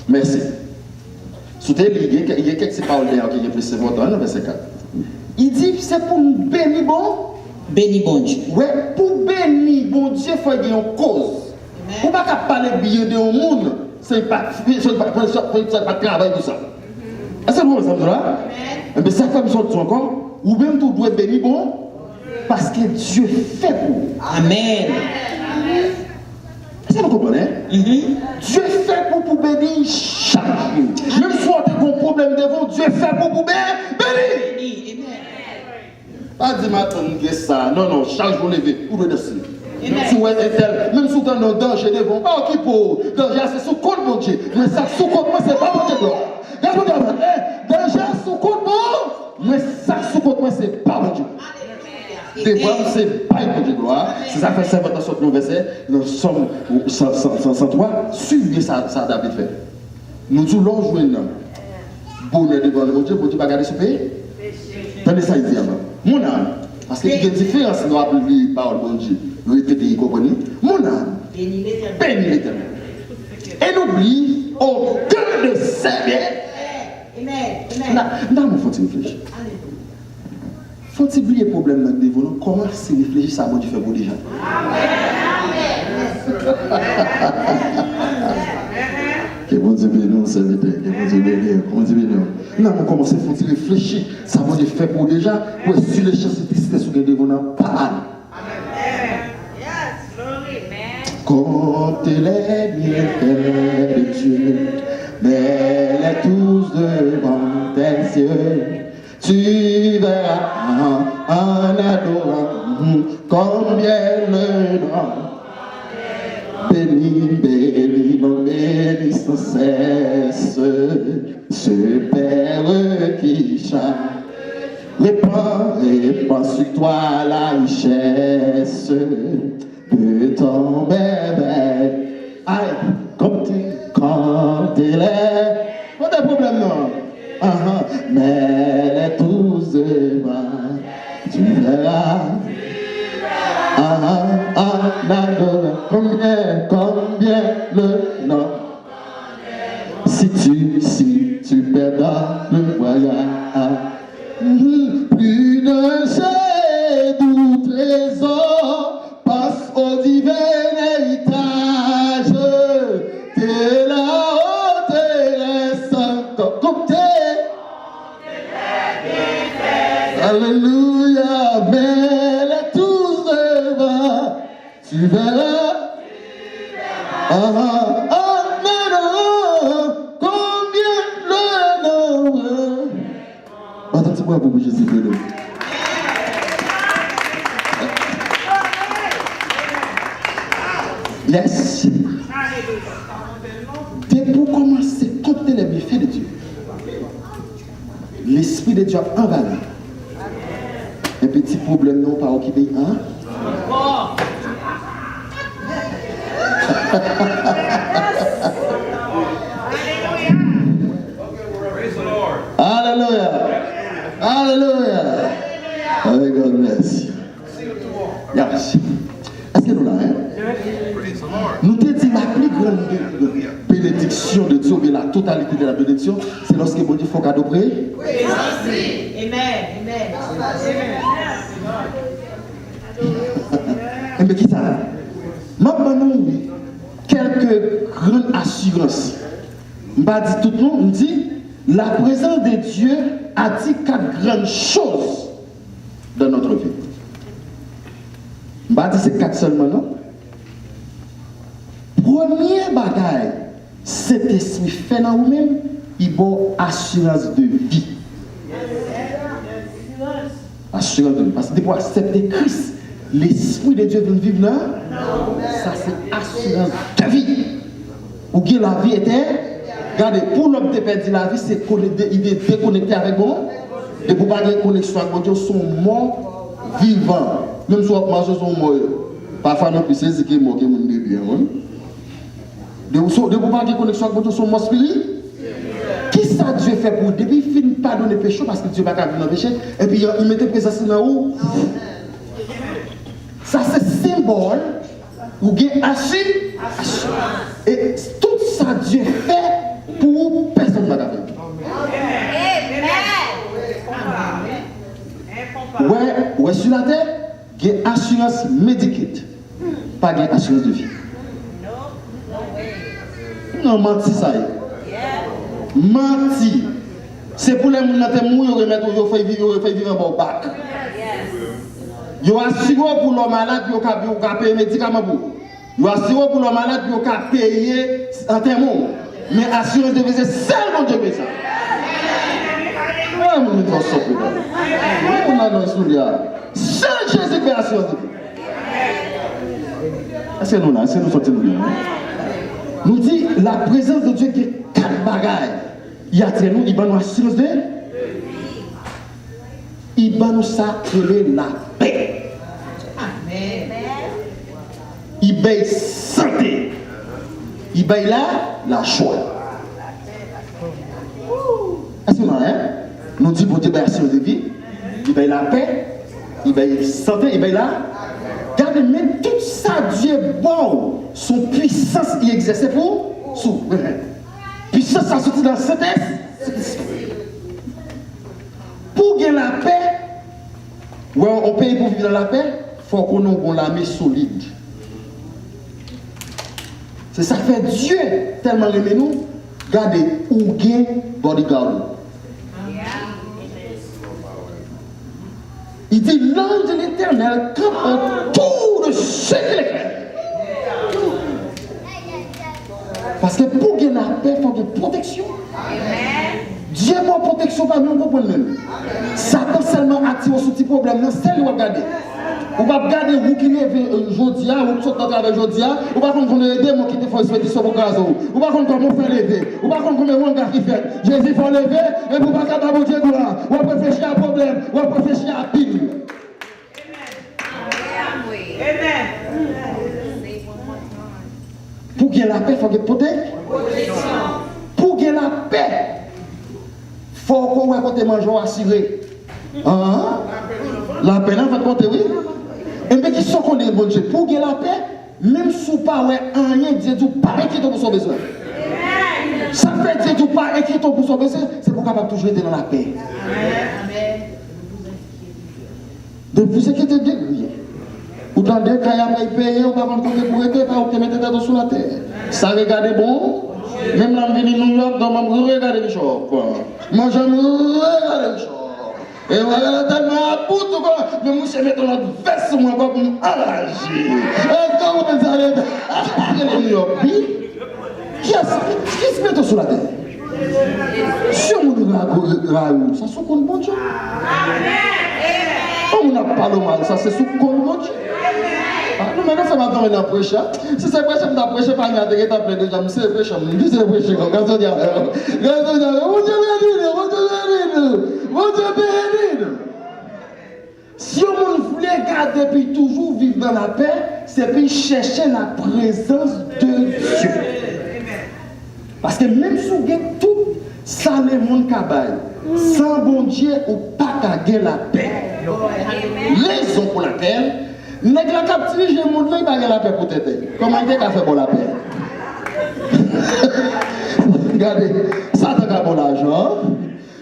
Merci. Il y a quelques paroles qui sont plus importantes dans le verset 4. Il dit c'est pour nous bénir bon. Béni bon Dieu. Ouais, pour bénir bon Dieu, il faut qu'il y ait une cause. Pour ne pas parler bien de monde, c'est pas de travail tout ça. Est-ce que vous comprenez ça? Mais ça fait besoin de toi encore. Ou même tu dois bénir bon parce que Dieu fait pour vous. Amen. Est-ce que vous comprenez? Dieu fait pour bénir chaque jour. Même si vous avez un problème devant, Dieu fait pour bénir. Pas dire maintenant ça. Non, non, chaque jour levé, vous devez descendre. Même si vous êtes en danger devant, pas qui pour danger, c'est sous compte mon Dieu. Mais ça sous compte moi, c'est pas mon Dieu. Regardez, danger sous compte moi, mais ça sous compte moi, c'est pas mon Dieu. Devant, c'est pas mon Dieu gloire. C'est ça fait 50 ans sur le verset, nous sommes 103. Suivez ça, David fait. Nous disons, l'on joue un bonheur devant mon Dieu, pour Dieu pas garder ce pays. Tenez ça, il dit mon âme, parce qu'il y a une différence dans la parole de mon Dieu. Nous répétons, comprenez? Mon âme, bénis l'Éternel. Et n'oublie aucun de ses biens. Non, mais faut-il réfléchir. Faut-il oublier le problème dans le développement? Comment c'est réfléchir ça, bon Dieu fait pour déjà? Que bon Dieu bénisse nous, serviteur. Que bon Dieu bénisse. Comment Dieu bénisse. Non, mais comment faut-il réfléchir? Ça bon Dieu fait pour déjà. Pour sur les chances de tristesse ou de développement, pas. Compte les bienfaits de Dieu, mets-les tous devant tes yeux. Tu verras en adorant combien le nom. Béni, béni, non, béni sans cesse, ce Père qui chante. Répand sur toi la richesse de ton bébé. Aïe, quand il est. Pas de problème, non. Mais les tous devant, tu verras. Combien le nom. Si tu perdras le voyage. Plus de ces doux trésors passe au divin héritage. T'es là-haut, t'es là compter. Alléluia, mets-les tous devant, tu verras. Combien le nombre. Attends-moi pour Jésus de nous. Yes. Dès pour commencer à compter les bienfaits de Dieu, l'Esprit de Dieu a envahi. Un petit problème non pas occupé, hein? Alléluia. Alléluia. May God bless you. Yes. Est-ce que nous l'avons? Nous te disons la plus grande bénédiction de Dieu, mais la totalité de la bénédiction, c'est lorsque bon Dieu faut cadeau près. Oui. Amen. Mais qui ça? Maintenant, quelques grandes assurances. Je ne vais pas dire tout le monde, on dit la présence de Dieu a dit 4 grandes choses dans notre vie. Je ne vais pas dire c'est 4 seulement, non? Premier bagaille, cet esprit fait dans vous-même, il a assurance de vie. Assurance de vie. Parce que pour accepter Christ, l'Esprit de Dieu vient vivre là, ça c'est assurance de vie. Ou que la vie était, regardez, pour l'homme qui perdu la vie, c'est qu'il est déconnecté avec moi. Et pour pas de connexion avec Dieu, sont morts vivants. Même si on marche, sont morts. Parfois, nous puissions dire qu'ils sont morts, qu'ils sont bien. De vous pas de connexion avec Dieu, sont morts spirituels. Qui ça Dieu fait pour depuis il finit pas donner péché parce que Dieu va pas venir dans le péché et puis il mettait présence dans où? Ça c'est symbole ou gain assurance. Et tout ça Dieu fait pour personne ne va faire. Ouais, sur la terre, il y a assurance médicale, pas de assurance de vie. Non, menti ça y est. Menti. C'est pour les gens qui ont mourir, ils fait vivre un bon bac. Ils assurent pour l'homme malade, ils ont payé les médicaments pour. Ils assurent pour l'homme malade, ils ont payé en termes. Mais assurance de vie, c'est seulement Dieu qui fait ça. Ah, mon Dieu, on a dans le souliard. Seul Jésus fait assurance de vie. Est-ce que nous là, est-ce que nous sortons bien? Nous dit la présence de Dieu qui est 4 bagailles. Il y a nous, il va nous assurer de il va nous sacrer la paix. Amen. Il va santé. Il va la joie. Est-ce que nous hein? Nous dit pour Dieu assurer de vie, il va la paix, il va santé, il va la. Regardez, mais tout ça, Dieu bon, son puissance, il exerce pour sous. Puissance, ça sortit dans le Saint-Esprit. Pour gagner la paix, ouais, on paye pour vivre dans la paix, il faut qu'on ait une armée solide. C'est ça fait Dieu tellement aimé nous, regardez, où gagne bodyguard. Il dit l'ange de l'Éternel campe autour de ceux qui les craignent. Parce que pour gagner la paix, il faut qu'il y ait protection. Dieu a une protection par nous, on comprend même. Satan seulement attire sur petit problème, c'est ce qu'il va regarder. On va regarder vous qui levez aujourd'hui, ou qui sont en avec aujourd'hui, ou pas qu'on ait des mots qui te font se mettre sur vos gaz, ou pas qu'on comment faire lever, ou pas qu'on combien de gars qui fait. Jésus faut lever, et vous pas qu'à mon Dieu là, ou à réfléchir à problème, ou à réfléchir à pile. Amen. Pour qu'il y ait la paix, il faut qu'il y ait protection. Pour qu'il y ait la paix, il faut qu'on ait côté manger assuré. La paix, là, va compter, oui. Et bien, qui sont qu'on est bon Dieu? Pour qu'il y ait la paix, même si pas rien, Dieu ne pas inquiéter pour son besoin. Ça fait Dieu ne pas inquiéter pour son besoin, c'est pour capable toujours être dans la paix. De vous inquiéter de lui. Ou dans des cas, il y a payé, ou pas qu'on pour être, pas qu'on mette tête sous la terre. Ça regarde bon. Même là, je viens de New York, dans mon regarde le shop. Moi, j'aime regarder le shop. Et voilà, tellement à bout, mais moi, je mets dans notre veste, moi, pour m'enrager. Et quand vous allez à New York, qui se met sous la terre? Si on nous ça se compte bon Dieu. On n'a pas le mal, ça c'est sous compte bon Dieu. Nous maintenant, ça m'a donné la prêche. Si c'est prêche, je m'ai prêché par une ta plein déjà, c'est prêche, je dis c'est prêche. Quand on dit, mon Dieu béni, mon Dieu béni. Si on voulait garder puis toujours vivre dans la paix, c'est puis chercher la présence de Dieu. Parce que même si on gagne tout, ça les monde cabaye. Sans bon Dieu, ou pas gagner la paix. Raison pour laquelle, nèg la cap dirige le monde là, il va gagner la paix pour tête. Comment il a fait pour la paix? Regardez, ça t'a pour l'argent,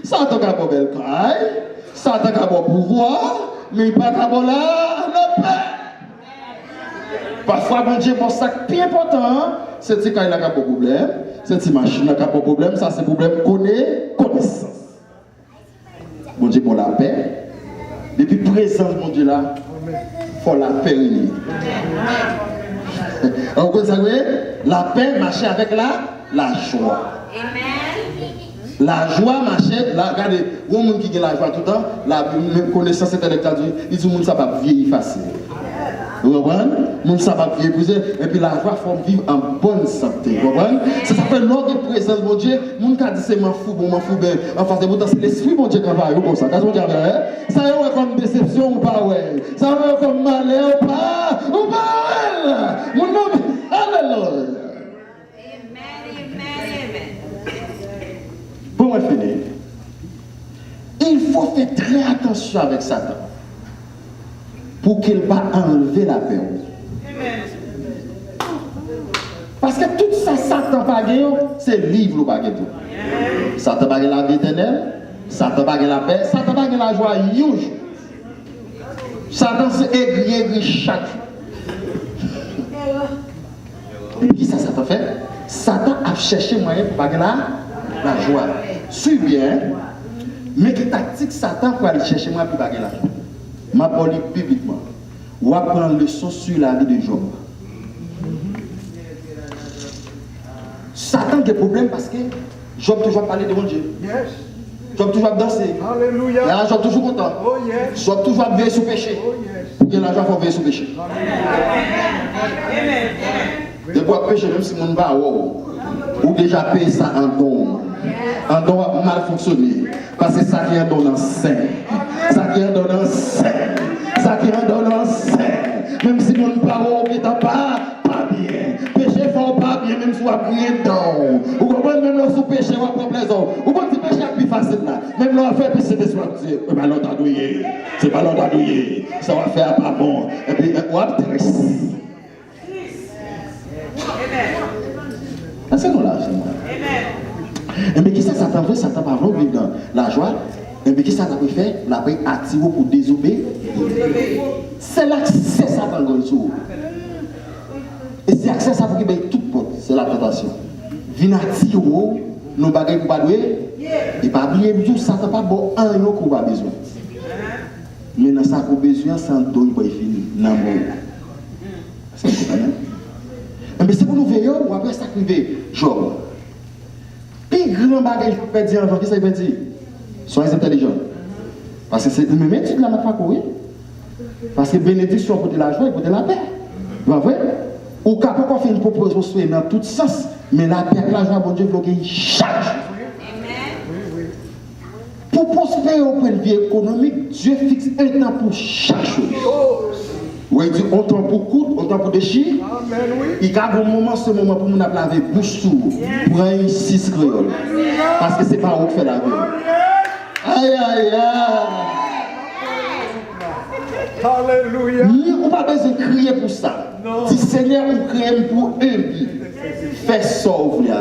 ça t'a pour belle caille, ça t'a pour pouvoir, mais il pas pour la paix. Parfois, bon Dieu, pour ça qui est important, c'est que il a pour problème, c'est que machine a pour problème, ça c'est problème connaissance. Bon Dieu pour la paix. Depuis présence, mon Dieu là, il faut la paix unie. Vous savez, la paix marche avec la joie. La joie marche, regardez, il y a des gens qui ont la joie tout le temps, la connaissance intellectuelle, ils disent que ça va vieillir facile. Vous comprenez? Mon sabbat qui épousé, et puis la joie faut vivre en bonne santé. Vous comprenez? Ça fait l'ordre de présence, mon Dieu. Mon cas dit c'est m'en fou, bon, m'en fou, ben, en face de vous, c'est l'esprit, mon Dieu, qui va comme ça. Qu'est-ce qu'on dit, hein? Ça y est comme déception ou pas, ouais. Ça y est comme malheur ou pas, ouais. Mon nom, alléluia. Amen. Bon, attention avec Satan pour qu'il va enlever la paix. Parce que tout ça, Satan pas gagné, c'est livre pas gagné. Satan pas gagné la vie éternelle, Satan pas gagné la paix, Satan pas gagné la joie. Satan c'est aigri chaque jour. Et puis ça, Satan fait? Satan a cherché moyen pour pas gagner la joie. Suis bien, mais quelle tactique Satan pour aller chercher moyen pour pas gagner la joie? Ma politique publiquement. Ou apprendre leçon sur la vie de Job. Satan a des problèmes parce que Job toujours parlé de mon Dieu. Yes. Job toujours danser. Alléluia. Et Job toujours content. Oh yes. Job toujours veiller sur le péché. Oh yes. Pour que l'argent faut veiller sur le péché. De quoi pécher même si mon va ou déjà payer ça en don. En don a mal fonctionné. Parce que ça qui est en don en saint. Ça qui est en don en saint. Ça qui est en don en saint. Même si mon parole n'est pas bien. Péché fort pas bien, même si on a prié dedans. Vous comprenez, même là, sous péché, on a prendre plaisir. Vous comprenez, péché est plus facile là. Même là, on fait péché de soi. C'est pas l'autre adouillé. C'est pas l'autre adouillé. Ça va faire pas bon. Et puis, on a triste. C'est nous là, c'est moi. Et bien, qui ça, Satan fait? Satan pas vraiment vivre dans la joie. Et bien, qui ça, Satan fait? La paix active pour désobéir. C'est l'accès Satan dans le jour. Et c'est accès ça pour qu'il y ait toute porte. C'est la tentation. Vin attirer nos bagages pour pas douer. Et pas oublier que Satan pas bon un autre qu'on a besoin. Mais dans ça qu'on a besoin, sans don, il va finir. Non, c'est ça. Mais c'est pour nous veiller, ou après ça qui veut, Job. Puis grand bagage qu'il peut dire avant, qu'est-ce qu'il peut dire? Soyez intelligents. Parce que c'est une même étude là, ma foi, oui. Parce que bénédiction pour de la joie et pour de la paix. Vous voyez? Ou capable de faire une proposition dans tout sens, mais la paix et la joie, bon Dieu, veut qu'il chaque jour. Pour prospérer au point de vue économique, Dieu fixe un temps pour chaque chose. Oui, il dit autant pour coudre, autant pour déchirer. Il y a un moment, ce moment pour nous laver bouche sous, pour un 6 créole. Parce que ce n'est pas où fait la vie. Aïe, aïe, aïe. Alléluia. On n'a pas besoin de crier pour ça. Si Seigneur, on crie pour un but, fais ça, vous voulez.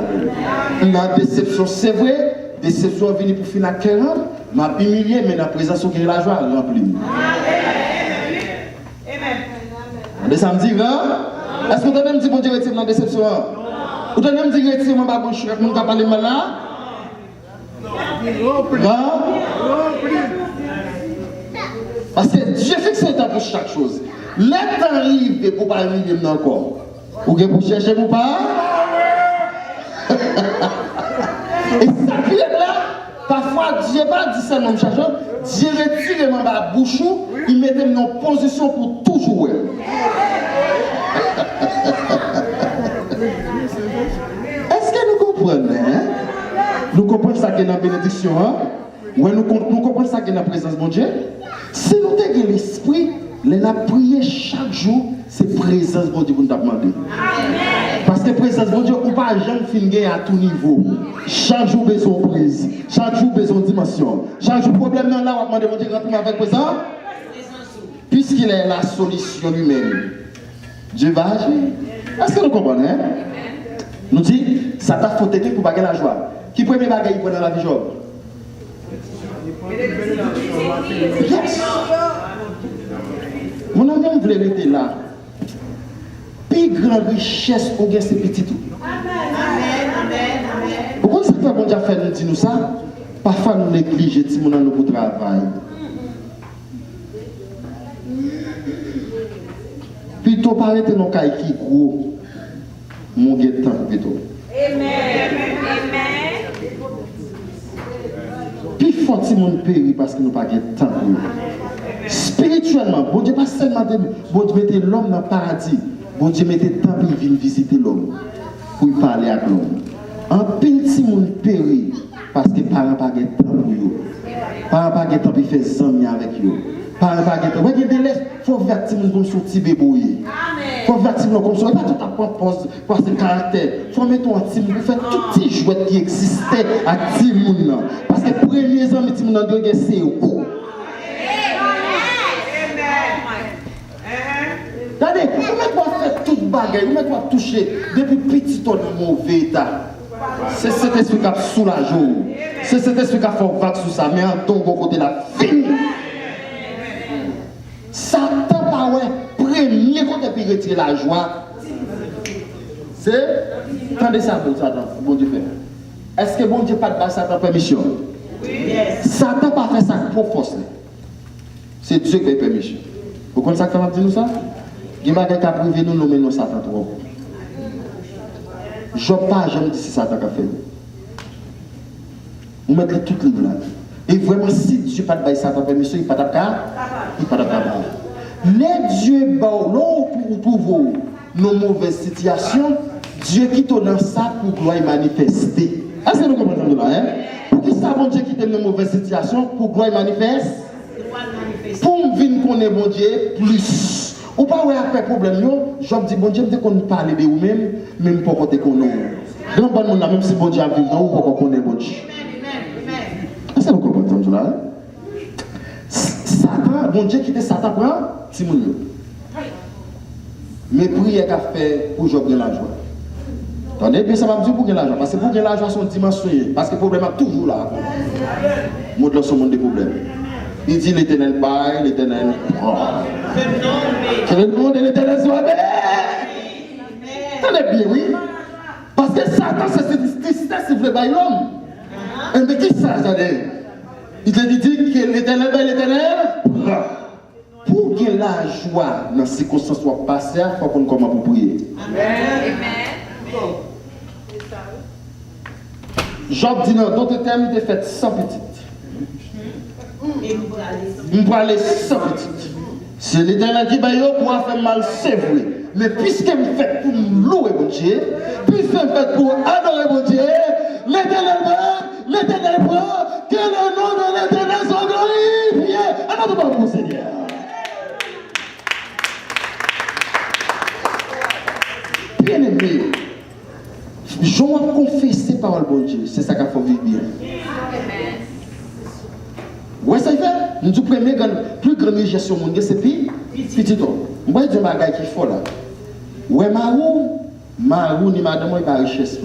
La déception, c'est vrai. Déception est venue pour finir à 40. M'a humilié, mais la présence de la joie remplie. Amen. Ça me dit, hein? Est-ce que vous avez même dit, bon Dieu, retire la déception? Vous avez même dit, retire mon babou, je suis avec mon parler mal là? Parce que Dieu fixe un temps pour chaque chose. Le temps arrive pour pas arriver encore. Ou pour chercher ou pas? Et ça qui est là, parfois Dieu va dire ça non chercheur, Dieu retire mon bouche, il met dans une position pour toujours. Est-ce que nous comprenons? Nous comprenons ça qui est dans la bénédiction, hein? Ouais, nous comprenons ça qui est dans la présence de mon Dieu. Si nous avons l'esprit, nous avons prié chaque jour, c'est présence de Dieu pour nous demander. Parce que présence de Dieu, on ne peut pas jamais finir à tout niveau. Chaque jour, besoin de prise. Chaque jour, besoin de dimension. Chaque jour, problème là, on va demander de Dieu avec présence. Puisqu'il est la solution lui-même. Dieu va agir. Est-ce que nous comprenons? Hein? Nous dit, ça t'a faut technique pour gagner la joie. Qui premier bagage il prend dans la vie Job? Yes. Mon ami, vous voulez rester là. Plus grande richesse pour gagner ces petits tout. Pourquoi ça fait bon Dieu fait nous dire ça? Parfois nous négligeons si nous avons notre travail. Plutôt paraître nos cas qui gros. Mon guettant plutôt. Amen. Puis faut si mon péri parce que nous pas de temps. Spirituellement, bon Dieu pas seulement bon Dieu mettait l'homme dans le paradis. Bon Dieu mettait temps pour venir visiter l'homme. Pour parler avec l'homme. En pile si mon péri parce que parents pas de temps pour eux. Parents pas de temps pour faire amis avec eux. Parents pas de temps. Vous voyez des lettres, faut faire mon comme sur petit bébé. Faut faire mon comme ça, pas tout à propos parce que caractère. Faut mettre un petit pour faire tout petit jouet qui existait à petit monde. Parce que premier amis petit monde doit c'est où. bagaille, vous mettez à toucher depuis petit ton mauvais état. C'est cet esprit qui a soulagé. C'est cet esprit qui a fait vague sur ça, mais en tombe au côté de la fini. Satan, pas ouais, premier côté pour retirer la joie. C'est, attendez ça, bon Dieu fait. Est-ce que bon Dieu pas de Satan permission? Oui. Satan pas fait ça pour force. C'est Dieu qui a permission. Vous connaissez ça que ça dit nous ça? Il y a des gens qui privé nous nommer nos Satan trop. Je ne pas jamais dit si Satan qui a fait. Vous mettez tout le monde là. Et vraiment, si Dieu n'a pas de Satan permission, il n'y a pas de les dieux, là où trouve nos mauvaises situations, Dieu quitte dans ça pour gloire manifester. Est-ce que nous comprenons là? Pour qui ça, bon Dieu quitte nos mauvaises situations pour gloire manifester? Pour venir connaître bon Dieu plus. Ou pas ouais après problème yo, Job dit bon Dieu dès qu'on parle de vous même pas côté qu'on nous. Grand bon monde même si bon Dieu a vivre ou pas qu'on connaît bon Dieu. Est-ce que vous comprenez ça là? Satan, bon Dieu quitte Satan prend Timon yo. Mais prière qu'a fait pour Job de la joie. Attendez bien ça va me dire pour gagner l'argent parce que pour gagner l'argent sont dimensionnés parce que le problème est toujours là. Monde dans ce monde des problèmes. Il dit l'Éternel baille, l'Éternel prend. Que le nom de l'Éternel soit béni. Attendez bien, oui. Parce que Satan, c'est cette tristesse qui veut bailler l'homme. Mais qui ça, attendez? Il te dit que l'Éternel baille, l'Éternel prend. Pour que la joie dans ces circonstances soit passée, il faut qu'on commence pour prier. Amen. Job dit dans d'autres termes, il a fait 100 petites. On peut aller sans petite. C'est l'Éternel qui va pour faire mal, c'est vrai. Mais puisque me fait pour louer mon Dieu, puisque me fait pour adorer mon Dieu, l'Éternel va, l'Éternel prend, que le nom de l'Éternel soit glorifié. Attendez-moi, mon Seigneur. Bien aimé, je vais confesser par le bon Dieu. C'est ça qu'il faut vivre bien. Ouais, ça y fait. Nous disons plus grande gestion au monde, c'est petit. Moi, je dis ma gars qui faut là. Ouais, Marou, ni madame, il va richesse.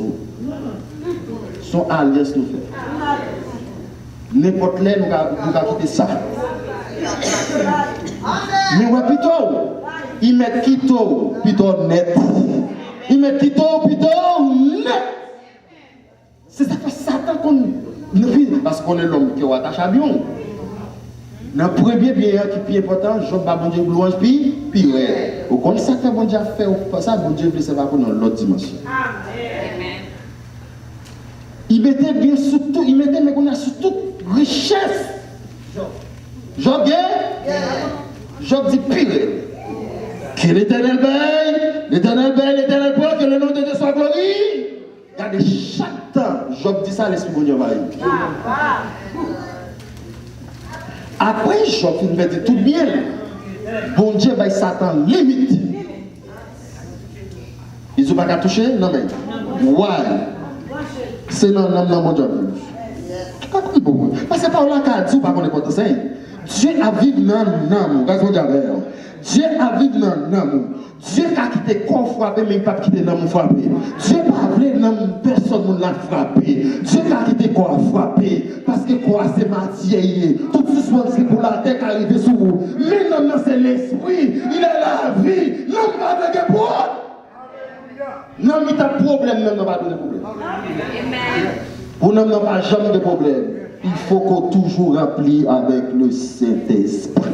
Son alliance nous fait. N'importe là, nous allons quitter ça. Mais ouais, plutôt, il met plutôt net. Il met plutôt net. C'est ça que Satan qu'on. Parce qu'on est l'homme qui est attaché à Bion. Dans le premier bien qui est important, je vais bon Dieu louange, puis ouais. Au comme ça que bon Dieu a fait, ça bon Dieu veut se faire dans l'autre dimension. Amen. Il mettait bien sur tout, il mettait mais qu'on a sur toute richesse. Job dit pire. Que l'Éternel veille, l'Éternel prend, que le nom de Dieu soit glorifié. Regardez, chaque temps, Job dit ça, l'Esprit de Dieu va y. Après, Job fait dire tout bien. Bon Dieu va Satan limite. Ils n'ont pas qu'à toucher? Non, mais. Why? C'est non, mon Dieu. Parce que par là, quand Dieu ne connaît pas ça, Dieu a vécu dans l'amour. Dieu a vécu dans l'amour. Dieu a quitté corps frappé, mais il n'a pas quitté l'amour frappé. Dieu n'a pas voulu l'amour, personne ne l'a frappé. Dieu a quitté corps frappé, parce que corps c'est matière. Tout ce soit c'est pour la terre qui arrive sur vous. Mais l'homme c'est l'esprit, il est la vie. L'homme va donner pour. L'homme il a problème, l'homme ne va donner problème. Pour l'homme n'a pas jamais de problème. Il faut qu'on toujours rempli avec le Saint-Esprit.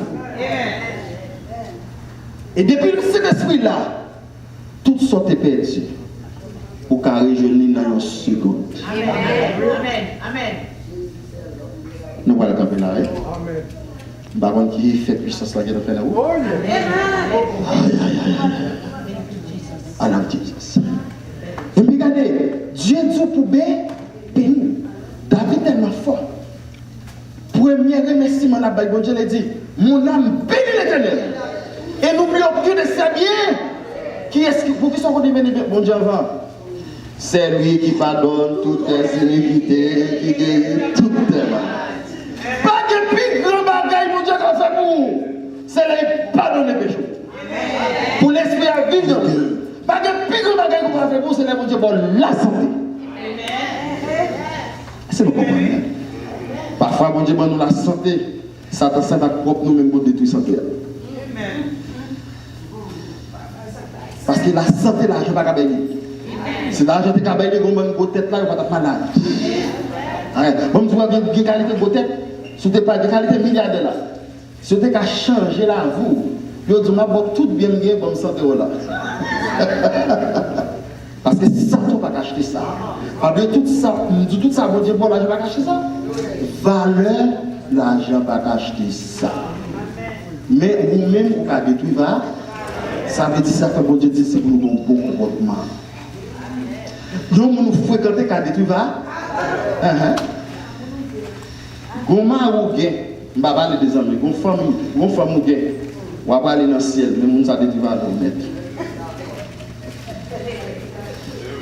Et depuis le Saint-Esprit-là, toutes sortes de perdues pour qu'à rejoindre dans une seconde. Amen. Nous voilà camper là. Baron qui fait puissance là, qui a fait là. Alors, Jésus. Et puis regardez, Dieu dit pour bénir. David est tellement fort. Premier remerciement la Bible, Dieu l'a dit, mon âme bénit l'Éternel. Et n'oublions que de ses biens. Qui est-ce qui, pour qui sont qu'on béni bon Dieu avant? C'est lui qui pardonne toutes tes iniquités, qui guérit toutes tes maladies. Pas de plus grand bagaille, mon Dieu, qu'on fait pour vous. C'est là qu'il pardonne les péchés. Pour l'esprit à vivre dans vous. plus grand bagage qu'on va faire pour c'est le bon Dieu pour la santé. C'est le comprendre. Parfois, bon Dieu, nous la santé, Satan ça va propre nous-mêmes pour détruire la santé. Parce que la santé, l'argent va pas gagner. Si l'argent est gagné, on va une tête là, on va être malade. Bon, tu vois, il y a qualité de tête, si tu n'as pas de qualité milliardaire là, si tu as changé la vous, je dis, je tout bien bien pour me santé là. Parce que ça, tu ne peux pas acheter ça. Parce que tout ça, bon Dieu, bon, l'argent va acheter ça. Valeur, l'argent va acheter ça. Mais vous-même, vous pouvez détruire, ça veut dire ça, bon Dieu, c'est pour nous un bon comportement. Nous fréquentons quand détruire, comment vous gagnez, je vais parler des amis, une femme vous gagnez, on va aller dans le ciel, mais nous avons détruire à mettre.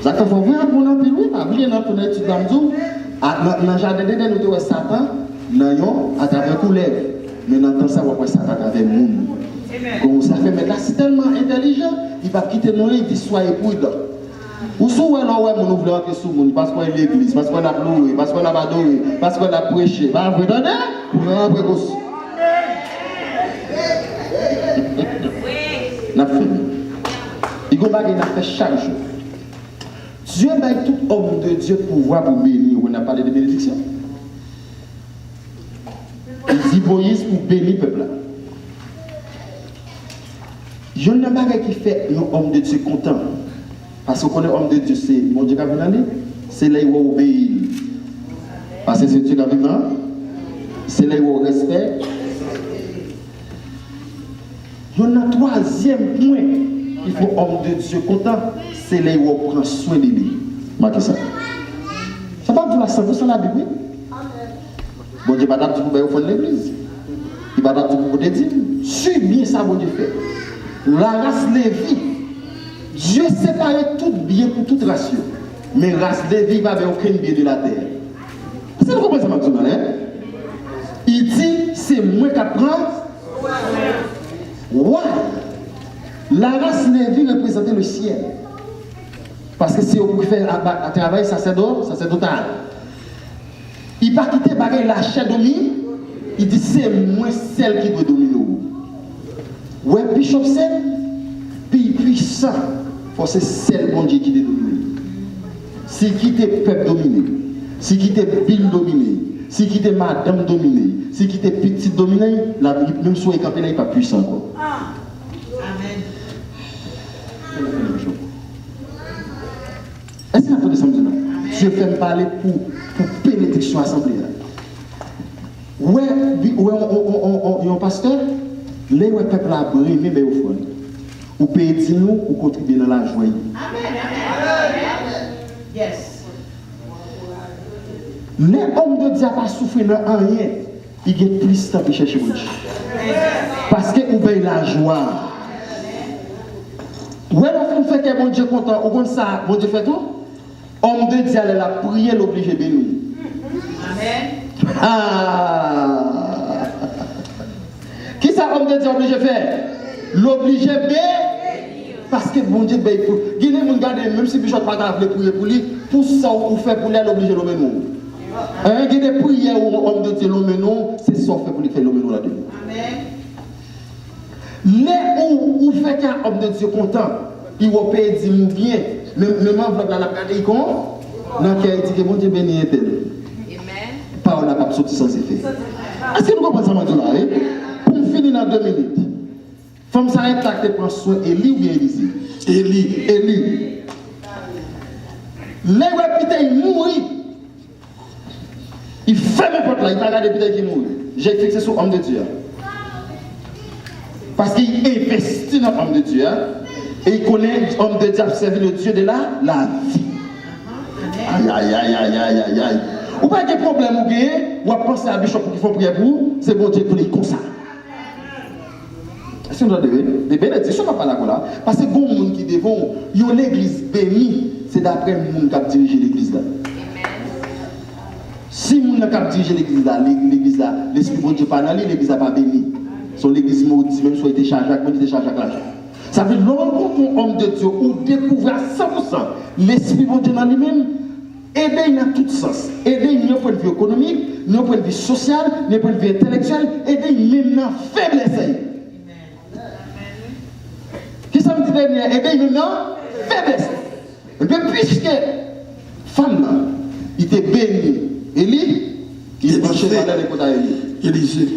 Ça fait voir pour nous, oui, pas oublier dans ton étude d'Amdou, dans le jardin d'Éden, nous avons Satan, à travers les lèvres, mais dans le temps, ça va Satan à travers le monde. Comme ça fait, mais là, c'est tellement intelligent, il va quitter nous, il dit soyez prudents. Ou soit on nous voulons que sous monde parce qu'on est l'église, parce qu'on a loué, parce qu'on a adoré, parce qu'on a prêché. Bah, vous donnez pour rentrer aussi. N'a fait. Il y a fait chaque jour. Dieu a tout homme de Dieu pouvoir pour bénir. On a parlé de bénédiction. Il dit Moïse pour bénir le peuple. Je ne sais pas qui fait un homme de Dieu content. Parce qu'on est homme de Dieu, c'est mon Dieu qui a vu, c'est là où on obéit. Parce que c'est Dieu qui a vu, c'est là où on respecte. Il y a un troisième point, il faut homme de Dieu content, c'est là où on prend soin de lui. Marquez ça. Ça va dire la santé sur la Bible. Bon Dieu va d'abord pour faire l'église. Il va d'abord pour te dire, suis bien ça, bon Dieu fait. La race Lévi. Dieu séparait tout bien pour toute ration. Mais race Lévi va avec aucun bien de la terre. Vous comprenez ça maintenant, hein? Il dit, c'est moi qui apprends. Ouais. La race Lévi représentait le ciel. Parce que si on fait un travail sacerdotal, il ne va pas quitter la chair domine. Il dit, c'est moi celle qui doit dominer. Ouais, Bishop c'est puis puissant. C'est celle bon Dieu qui te domine. Si qui te peuple dominé, si qui te ville dominé, si qui te madame dominé, si qui te petite dominé, la même soit campé là, il n'est pas puissant encore. Amen. Est-ce que vous avez entendu ça? Je vais me parler pour bénédiction assemblée. Ouais, on pasteur, les peuple a brûlé, mais au fond. Ou payer nous ou contribuer dans la joie. Yes. Les hommes de Dieu n'ont pas souffert dans rien. Ils ont plus de temps pour chercher Dieu. Parce qu'ils veulent la joie. Ouais, on fait que bon Dieu content. On compte ça, bon Dieu fait tout. Homme de Dieu, elle a prié, l'obligé de bénir. Amen. Ah! Qui ça, homme de Dieu, obligé de faire? L'obligé de bénir. Parce que bon Dieu paye pour. Guinée, mon gars, même si Bishop pas grave prier pour lui, pour ça on fait pour lui, l'obligé de l'homme non. Un guinée prière ou homme de Dieu l'homme non, c'est ça on fait pour lui faire l'homme non là-dedans. Amen. Les où fait qu'un homme de Dieu content, il va payer 10 000 bien, même enveloppe là, la garder con, dans lequel il dit que bon Dieu bénit tel. Amen. Parole n'a pas sorti sans effet. Est-ce que nous comprenons ça maintenant là? Pour finir dans 2 minutes. Comme ça, elle t'a prend soin Élie ou bien Élisée? Élie. Les réputés, il mourit. Il ferme la porte là, il va regarder peut-être qu'il mourit. J'ai fixé sur l'homme de Dieu. Parce qu'il investit dans l'homme de Dieu. Et il connaît l'homme de Dieu à servir le Dieu de la vie. Aïe. Ou pas de problème, ou à penser à Bishop qui font prier pour vous, c'est bon Dieu pour les comme ça. Est-ce que nous avons des bénédictions? Je ne pas là. Parce que les gens qui devant, l'église bénie, c'est d'après les gens qui ont dirigé l'église là. Si les gens qui ont dirigé l'église là, l'esprit de Dieu pas dans l'église n'a pas béni. Son l'église maudite, même si elle était chargée avec l'argent. Ça veut dire que l'homme homme de Dieu ou découvrir à 100% l'esprit de Dieu dans lui-même, aider dans tout sens. Aider d'un point de vue économique, d'un point de vue social, d'un point de vue intellectuel, aider même dans faiblesse. Qui ça me dit dernier? Aider même dans faiblesse. Et puis puisque femme, il était béni, Élie, il est branché par les côtés Élisée.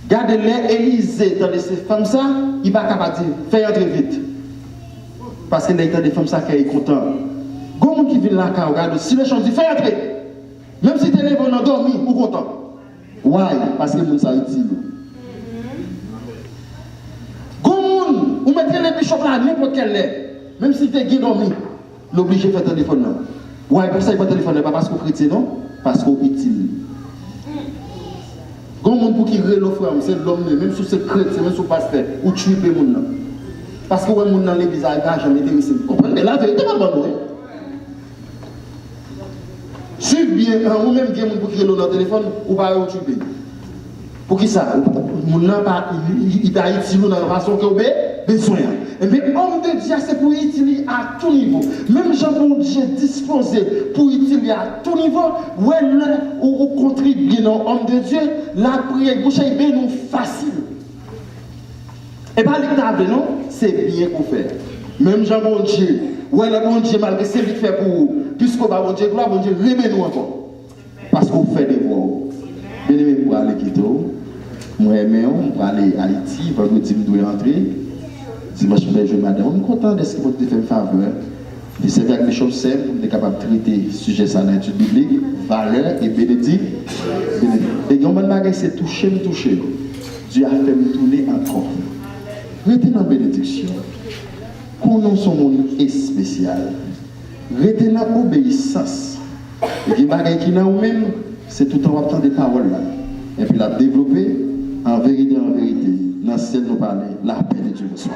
Gardez-les, Élisée, dans ces femmes ça, il va capable de dire, fais entrer vite. Parce que les femmes ça qui est content. Quand qui vient là, regarde, si les gens disent, fais entrer. Même si tu es levé, on a dormi, ou content. Why? Parce que les gens sont utiles. Quand vous mettez les bichops là, n'importe quel lait, même si tu es dormi, l'obligé de faire téléphone là. Why? Pour ça, il ne téléphone pas parce qu'on chrétien, non? Parce qu'on est utile. Quand on pour qui réel frère, c'est l'homme, même si c'est chrétien, même si c'est pasteur, ou tuer les gens. Parce que les gens dans l'église n'a jamais été ici. Vous comprenez? La vérité, c'est pas bon. Suivez bien, ou même bien pour qui réel dans le téléphone, ou pas au tuer. Pour qui ça? Il va utiliser dans la façon que vous avez besoin. Mais homme de Dieu, c'est pour utiliser à tout niveau. Même Jean-Bon Dieu disposé pour utiliser à tout niveau, ou contribuer dans l'homme de Dieu, la prière, vous savez bien, nous facile. Et pas l'étable, non? C'est bien qu'on fait. Même Jean-Bon Dieu, le bon Dieu, malgré ce qu'il fait pour vous, puisque bon Dieu, gloire, bon Dieu, remets-nous encore. Parce qu'on fait des voix. Bien aimé pour aller quitter. Moi, pour aller à Haïti, vendredi, nous devons entrer. Dimanche, je madame, on est content de ce que vous avez fait une faveur. De servir avec les choses simples, on est capable de traiter le sujet de la l'étude biblique, valeur et bénédiction. Et quand on a c'est toucher. Dieu a fait me tourner encore. Restez dans la bénédiction. Qu'on son monde est spécial. Restez dans l'obéissance. Et qui bagaille qui n'a ou même, c'est tout en temps des paroles là. Et puis la développer en vérité, dans celle nous parler, la paix de Dieu le soir.